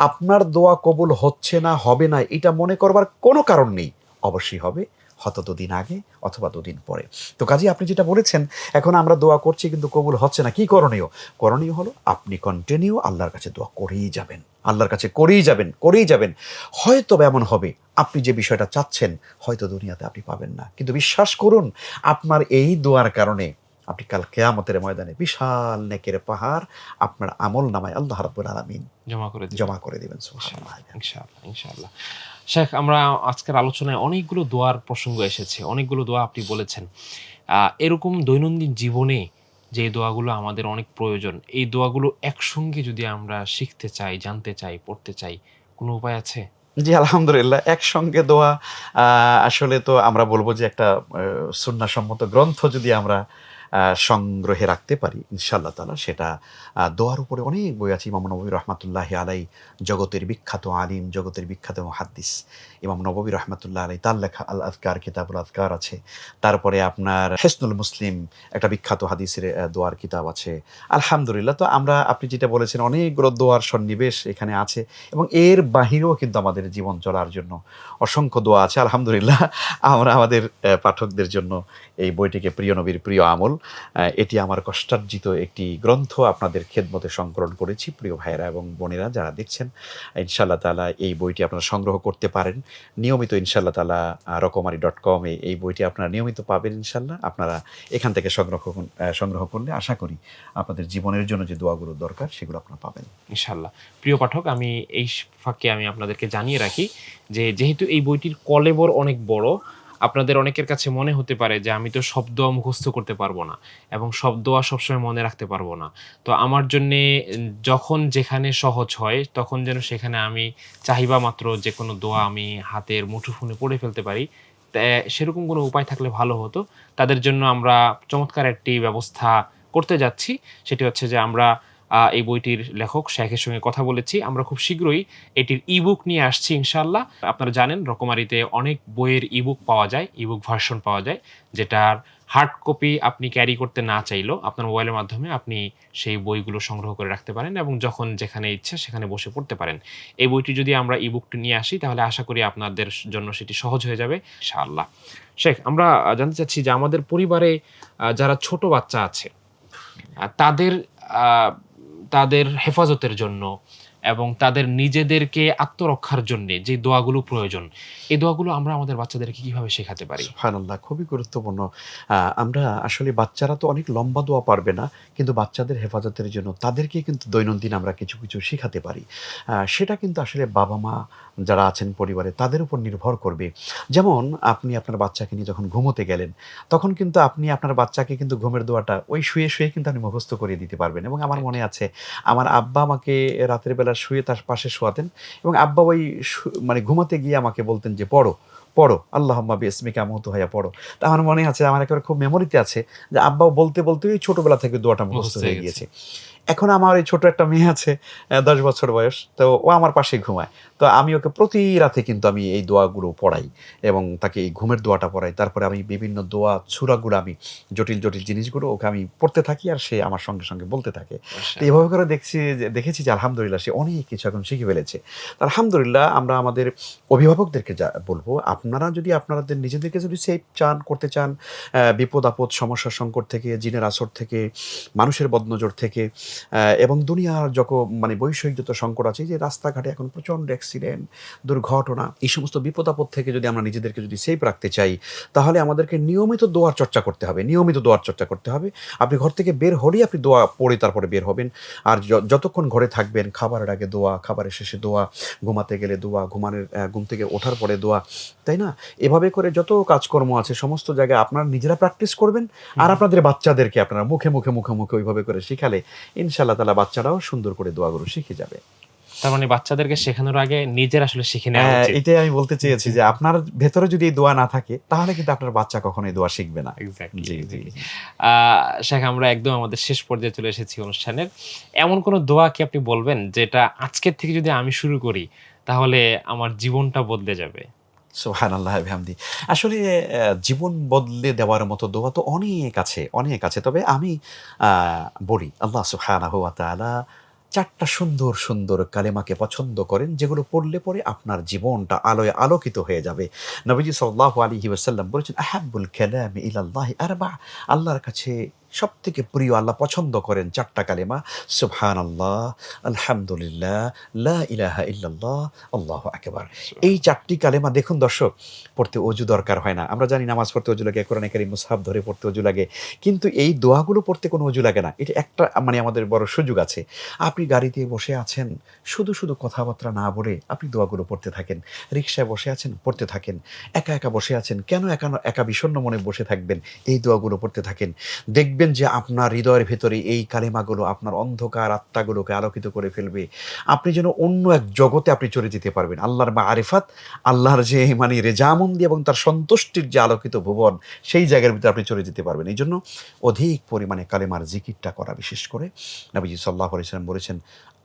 S2: আপনার দোয়া কবুল হচ্ছে না, হবে না, এটা মনে করবার কোনো কারণ নেই। অবশ্যই হবে, হয়তো দুদিন আগে অথবা দুদিন পরে। তো কাজেই আপনি যেটা বলেছেন, এখন আমরা দোয়া করছি কিন্তু কবুল হচ্ছে না, কি করণীয়? করণীয় হলো আপনি কন্টিনিউ আল্লাহর কাছে দোয়া করেই যাবেন, আল্লাহর কাছে করেই যাবেন, করেই যাবেন। হয়তো বা এমন হবে আপনি যে বিষয়টা চাচ্ছেন হয়তো দুনিয়াতে আপনি পাবেন না, কিন্তু বিশ্বাস করুন আপনার এই দোয়ার কারণে আপনি কাল কিয়ামতের ময়দানে বিশাল নেকের পাহাড় আপনার আমল নামায় আল্লাহ রাব্বুল আলামিন
S1: জমা করে দিবেন।
S2: জমা করে দিবেন।
S1: ইনশাআল্লাহ,
S2: সুবহানাল্লাহ।
S1: ইনশাআল্লাহ, ইনশাআল্লাহ। শেখ, আমরা আজকের আলোচনায় অনেকগুলো দোয়ার প্রসঙ্গ এসেছে। অনেকগুলো দোয়া আপনি বলেছেন। এরকম দৈনন্দিন জীবনে যে দোয়াগুলো আমাদের অনেক প্রয়োজন, এই দোয়াগুলো একসঙ্গে যদি আমরা শিখতে চাই, জানতে চাই, পড়তে চাই, কোনো উপায় আছে?
S2: জি, আলহামদুলিল্লাহ। একসঙ্গে দোয়া আ আসলে তো আমরা বলব যে একটা সুন্নাহসম্মত গ্রন্থ যদি আমরা সংগ্রহে রাখতে পারি ইনশাআল্লাহ তাআলা, সেটা দোয়ার উপরে অনেক বই আছে। ইমাম নববী রাহমাতুল্লাহি আলাইহি জগতের বিখ্যাত আলিম, জগতের বিখ্যাত মুহাদ্দিস ইমাম নববী রাহমাতুল্লাহি আলাইহি তার লেখা আল আযকার, কিতাবুল আযকার আছে। তারপরে আপনার হিসনুল মুসলিম একটা বিখ্যাত হাদিসের দোয়ার কিতাব আছে। আলহামদুলিল্লাহ। তো আপনি যেটা বলেছেন অনেকগুলো দোয়ার সন্নিবেশ এখানে আছে এবং এর বাহিরেও কিন্তু আমাদের জীবন চলার জন্য অসংখ্য দোয়া আছে। আলহামদুলিল্লাহ আমরা আমাদের পাঠকদের জন্য এই বইটিকে প্রিয় নবীর প্রিয় আমল, এটি আমার কষ্টার্জিত একটি গ্রন্থ আপনাদের খেদমতে সংকলন করেছি। প্রিয় ভাইয়েরা এবং বোনেরা যারা দেখছেন, ইনশাআল্লাহ তাআলা এই বইটি আপনারা সংগ্রহ করতে পারেন। নিয়মিত ইনশাআল্লাহ তাআলা রকমারি.com এ এই বইটি আপনারা নিয়মিত পাবেন ইনশাআল্লাহ। আপনারা এখান থেকে সংগ্রহ করলে আশা করি আপনাদের জীবনের জন্য যে দোয়াগুলো দরকার সেগুলো আপনারা পাবেন।
S1: ইনশাআল্লাহ। প্রিয় পাঠক, আমি এই ফাঁকে আমি আপনাদেরকে জানিয়ে রাখি যে যেহেতু এই বইটির কলেবর অনেক বড়, আপনাদের অনেকের কাছে মনে হতে পারে যে আমি তো সব দোয়া মুখস্থ করতে পারবো না এবং সব দোয়া সবসময় মনে রাখতে পারবো না। তো আমার জন্যে যখন যেখানে সহজ হয় তখন যেন সেখানে আমি চাহিবা মাত্র যেকোনো দোয়া আমি হাতের মুঠোফোনে পড়ে ফেলতে পারি। সেরকম কোনো উপায় থাকলে ভালো হতো। তাদের জন্য আমরা চমৎকার একটি ব্যবস্থা করতে যাচ্ছি। সেটি হচ্ছে যে আমরা এই বইটির লেখক শায়খের সঙ্গে কথা বলেছি। আমরা খুব শীঘ্রই এটির ই-বুক নিয়ে আসছি ইনশাআল্লাহ। আপনারা জানেন রকমারিতে অনেক বইয়ের ই-বুক পাওয়া যায়, ই-বুক ভার্সন পাওয়া যায়, যেটার হার্ড কপি আপনি ক্যারি করতে না চাইলেও আপনার মোবাইলের মাধ্যমে আপনি সেই বইগুলো সংগ্রহ করে রাখতে পারেন এবং যখন যেখানে ইচ্ছে সেখানে বসে পড়তে পারেন। এই বইটি যদি আমরা ই-বুকটি নিয়ে আসি তাহলে আশা করি আপনাদের জন্য সেটি সহজ হয়ে যাবে ইনশাআল্লাহ। শেখ, আমরা জানতে চাচ্ছি যে আমাদের পরিবারে যারা ছোট বাচ্চা আছে, তাদের আ তাদের হেফাজতের জন্য এবং তাদের নিজেদেরকে আত্মরক্ষার জন্যে যে দোয়াগুলো প্রয়োজন, এই দোয়াগুলো আমরা আমাদের বাচ্চাদেরকে কিভাবে শেখাতে পারি?
S2: সুবহানাল্লাহ, খুবই গুরুত্বপূর্ণ। আমরা আসলে বাচ্চারা তো অনেক লম্বা দোয়া পারবে না, কিন্তু বাচ্চাদের হেফাজতের জন্য তাদেরকে কিন্তু দৈনন্দিন আমরা কিছু, কিছু শিখাতে পারি। সেটা কিন্তু আসলে বাবা-মা যারা আছেন পরিবারে তাদের উপর নির্ভর করবে। যেমন আপনি আপনার বাচ্চাকে নিয়ে যখন ঘুমোতে গেলেন, তখন কিন্তু আপনি আপনার বাচ্চাকে কিন্তু ঘুমের দোয়াটা ওই শুয়ে, শুয়ে কিন্তু আপনি মুখস্থ করিয়ে দিতে পারবেন এবং আমার
S1: রাইট।
S2: মনে আছে আমার আব্বা আমাকে রাতের বেলা শুয়ে তার পাশে শোয়াতেন এবং আব্বা ওই মানে ঘুমাতে গিয়ে আমাকে বলতেন যে, "পড়ো, পড়ো, আল্লাহুম্মা বিইসমিকা আমুতু হাইয়া পড়ো।" তো আমার মনে আছে, আমার একেবারে খুব মেমোরিতে আছে যে আব্বাও বলতে, বলতে ওই ছোটবেলা থেকে দোয়াটা মুখস্থ
S1: মুখস্থ হয়ে
S2: হয়ে
S1: গেছে।
S2: গিয়েছে। এখন আমার এই ছোট একটা মেয়ে আছে, 10 বছর বয়স, তো ও আমার পাশে ঘুমায়। তো আমি ওকে প্রতি রাতে কিন্তু আমি এই দোয়াগুলো পড়াই এবং তাকে এই ঘুমের দোয়াটা পড়াই। তারপরে আমি বিভিন্ন দোয়া সূরাগুলো আমি জটিল, জটিল জিনিসগুলো ওকে আমি পড়তে থাকি আর সে আমার সঙ্গে, সঙ্গে বলতে থাকে। তো
S1: মাশাআল্লাহ।
S2: এভাবে করে দেখেছি যে আলহামদুলিল্লাহ সে অনেক কিছু এখন শিখে ফেলেছে। তো আলহামদুলিল্লাহ আমরা আমাদের অভিভাবকদেরকে বলব, আপনারা যদি আপনাদের নিজেদেরকে যদি সেভ চান, করতে চান, বিপদ-আপদ, সমস্যা সংকট থেকে, জিনের আসর থেকে, মানুষের বদনজর থেকে, এবং দুনিয়ার মানে বৈষয়িক যত সংকট আছে, এই যে রাস্তাঘাটে এখন প্রচণ্ড অ্যাক্সিডেন্ট, দুর্ঘটনা, এই সমস্ত বিপদ-আপদ থেকে যদি আমরা নিজেদেরকে যদি সেভ রাখতে চাই, তাহলে আমাদেরকে নিয়মিত দোয়ার চর্চা করতে হবে, নিয়মিত দোয়ার চর্চা করতে হবে। আপনি ঘর থেকে বের হলেই আপনি দোয়া পড়ে তারপরে বের হবেন। আর যতক্ষণ ঘরে থাকবেন, খাবারের আগে দোয়া, খাবারের শেষে দোয়া, ঘুমাতে গেলে দোয়া, ঘুম থেকে ওঠার পরে দোয়া, তাই না? এভাবে করে যত কাজকর্ম আছে সমস্ত জায়গায় আপনারা নিজেরা প্র্যাকটিস করবেন আর আপনাদের বাচ্চাদেরকে আপনারা মুখে ওইভাবে করে শিখালে ইনশাআল্লাহ তাআলা বাচ্চারাও সুন্দর করে দোয়াগুলো শিখে যাবে।
S1: তার মানে বাচ্চাদেরকে শেখানোর আগে নিজের আসলে শিখে নেওয়া
S2: হ্যাঁ,
S1: উচিত।
S2: এটাই আমি বলতে চেয়েছি যে আপনার ভেতরে যদি এই দোয়া না থাকে তাহলে কিন্তু আপনার বাচ্চা কখনোই দোয়া শিখবে না।
S1: এক্সাক্টলি,
S2: জি, জি,
S1: এক্সাক্টলি।
S2: জি।
S1: শেখ, আমরা একদম আমাদের শেষ পর্যায়ে চলে এসেছি অনুষ্ঠানের। এমন কোন দোয়া কি আপনি বলবেন যেটা আজকের থেকে যদি আমি শুরু করি তাহলে আমার জীবনটা বদলে যাবে?
S2: সুবহানাল্লাহ বিহামদি। আসলে জীবন বদলে দেওয়ার মতো দোয়া তো অনেক আছে, অনেক আছে। তবে আমি আ বলি, আল্লাহ সুবহানাহু ওয়া তাআলা ৪ টা সুন্দর, সুন্দর কালেমাকে পছন্দ করেন, যেগুলো পড়লে পরে আপনার জীবনটা আলোয় আলোকিত হয়ে যাবে। নবীজি সাল্লাল্লাহু আলাইহি ওয়াসাল্লাম বলেছেন, আহাব্বুল কালামি ইলাল্লাহি আরবা'। আল্লাহর কাছে সবথেকে প্রিয়, আল্লাহ পছন্দ করেন ৪ টা কালেমা। সুবহানাল্লাহ, আলহামদুলিল্লাহ, লা ইলাহা ইল্লাল্লাহ, আল্লাহু আকবার। এই ৪ টি কালেমা দেখুন দর্শক, পড়তে অজু দরকার হয় না। আমরা জানি নামাজ পড়তে অজু লাগে, কোরআনে কারীম মুসহাফ ধরে পড়তে অজু লাগে। কিন্তু এই দোয়াগুলো পড়তে কোনো অজু লাগে না। এটা একটা মানে আমাদের বড় সুযোগ আছে। আপনি গাড়িতে বসে আছেন, শুধু, শুধু কথাবার্তা না বলে আপনি দোয়াগুলো পড়তে থাকেন। রিকশায় বসে আছেন, পড়তে থাকেন। একা, একা বসে আছেন, কেন একা বিষণ্ণ মনে বসে থাকবেন? এই দোয়াগুলো পড়তে থাকেন। দেখবেন যে আপনার হৃদয়ের ভেতরে এই কালেমাগুলো আপনার অন্ধকার আত্মাগুলোকে আলোকিত করে ফেলবে। আপনি যেন অন্য এক জগতে আপনি চলে যেতে পারবেন। আল্লাহর মাআরিফাত, আল্লাহর যে মানে রেজামন্দি এবং তার সন্তুষ্টির যে আলোকিত ভুবন, সেই জায়গার ভিতরে আপনি চলে যেতে পারবেন। এইজন্য অধিক পরিমাণে কালেমার জিকিরটা করা, বিশেষ করে নবীজি সাল্লাল্লাহু আলাইহি ওয়াসাল্লাম বলেছেন,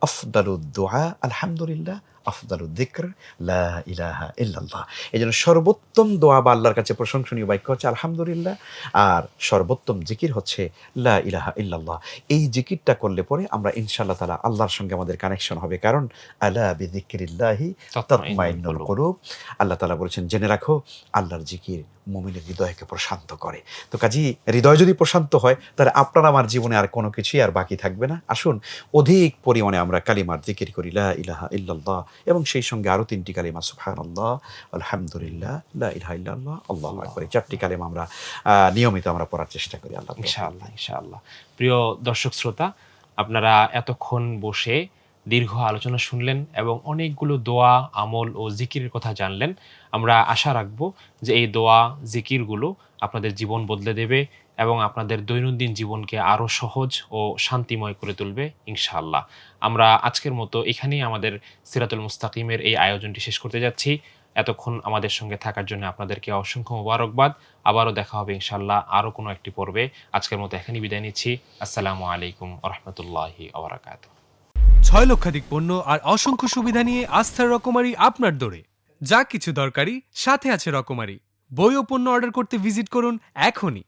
S2: আফদালুদ দুআ আলহামদুলিল্লাহ, আফদালুদ যিকর লা ইলাহা ইল্লাল্লাহ। এজন্য সর্বোত্তম দোয়া বা আল্লাহর কাছে প্রশংসনীয় বাক্য হচ্ছে আলহামদুলিল্লাহ, আর সর্বোত্তম জিকির হচ্ছে লা ইলাহা ইল্লাল্লাহ। এই জিকিরটা করলে পরে আমরা ইনশাআল্লাহ তাআলা আল্লাহর সঙ্গে আমাদের কানেকশন হবে। কারণ আলা বিযিকরিল্লাহি তাতমাইন্নুল কুলুব। আল্লাহ তাআলা বলেছেন, জেনে রাখো আল্লাহর জিকির মুমিনের হৃদয়কে প্রশান্ত করে। তো কাজেই হৃদয় যদি প্রশান্ত হয়, তাহলে আপনার আমার জীবনে আর কোনো কিছুই আর বাকি থাকবে না। আসুন অধিক পরিমাণে আমরা কালিমার জিকির করি, লা ইলাহা ইল্লাল্লাহ, এবং সেই সঙ্গে আরো ৩ টি কালিমা, সুবহানাল্লাহ, আলহামদুলিল্লাহ, লা ইলাহা ইল্লাল্লাহ, আল্লাহু আকবার। এই ৪ টি কালিমা আমরা নিয়মিত আমরা পড়ার চেষ্টা করি আল্লাহর তৌফিক
S1: ইনশাআল্লাহ,
S2: দিয়ে।
S1: ইনশাআল্লাহ। প্রিয় দর্শক শ্রোতা, আপনারা এতক্ষণ বসে দীর্ঘ আলোচনা শুনলেন এবং অনেকগুলো দোয়া, আমল ও জিকিরের কথা জানলেন। আমরা আশা রাখব যে এই দোয়া, জিকিরগুলো আপনাদের জীবন বদলে দেবে এবং আপনাদের দৈনন্দিন জীবনকে আরো সহজ ও শান্তিময় করে তুলবে ইনশাআল্লাহ। আমরা আজকের মতো এখানেই আমাদের সিরাতুল মুস্তাকিমের এই আয়োজনটি শেষ করতে যাচ্ছি। এতক্ষণ আমাদের সঙ্গে থাকার জন্য আপনাদেরকে অসংখ্য মোবারকবাদ। আবারও দেখা হবে ইনশাআল্লাহ আরো কোনো একটি পর্বে। আজকের মতো এখানেই বিদায় নিচ্ছি। আসসালামু আলাইকুম ওয়া রাহমাতুল্লাহি ওয়া বারাকাতুহু।
S3: ৬ লক্ষাধিক পণ্য আর অসংখ্য সুবিধা নিয়ে আস্থার রকমারি আপনার দোরে। যা কিছু দরকারি সাথে আছে রকমারি। বই ও পণ্য অর্ডার করতে ভিজিট করুন এখনই।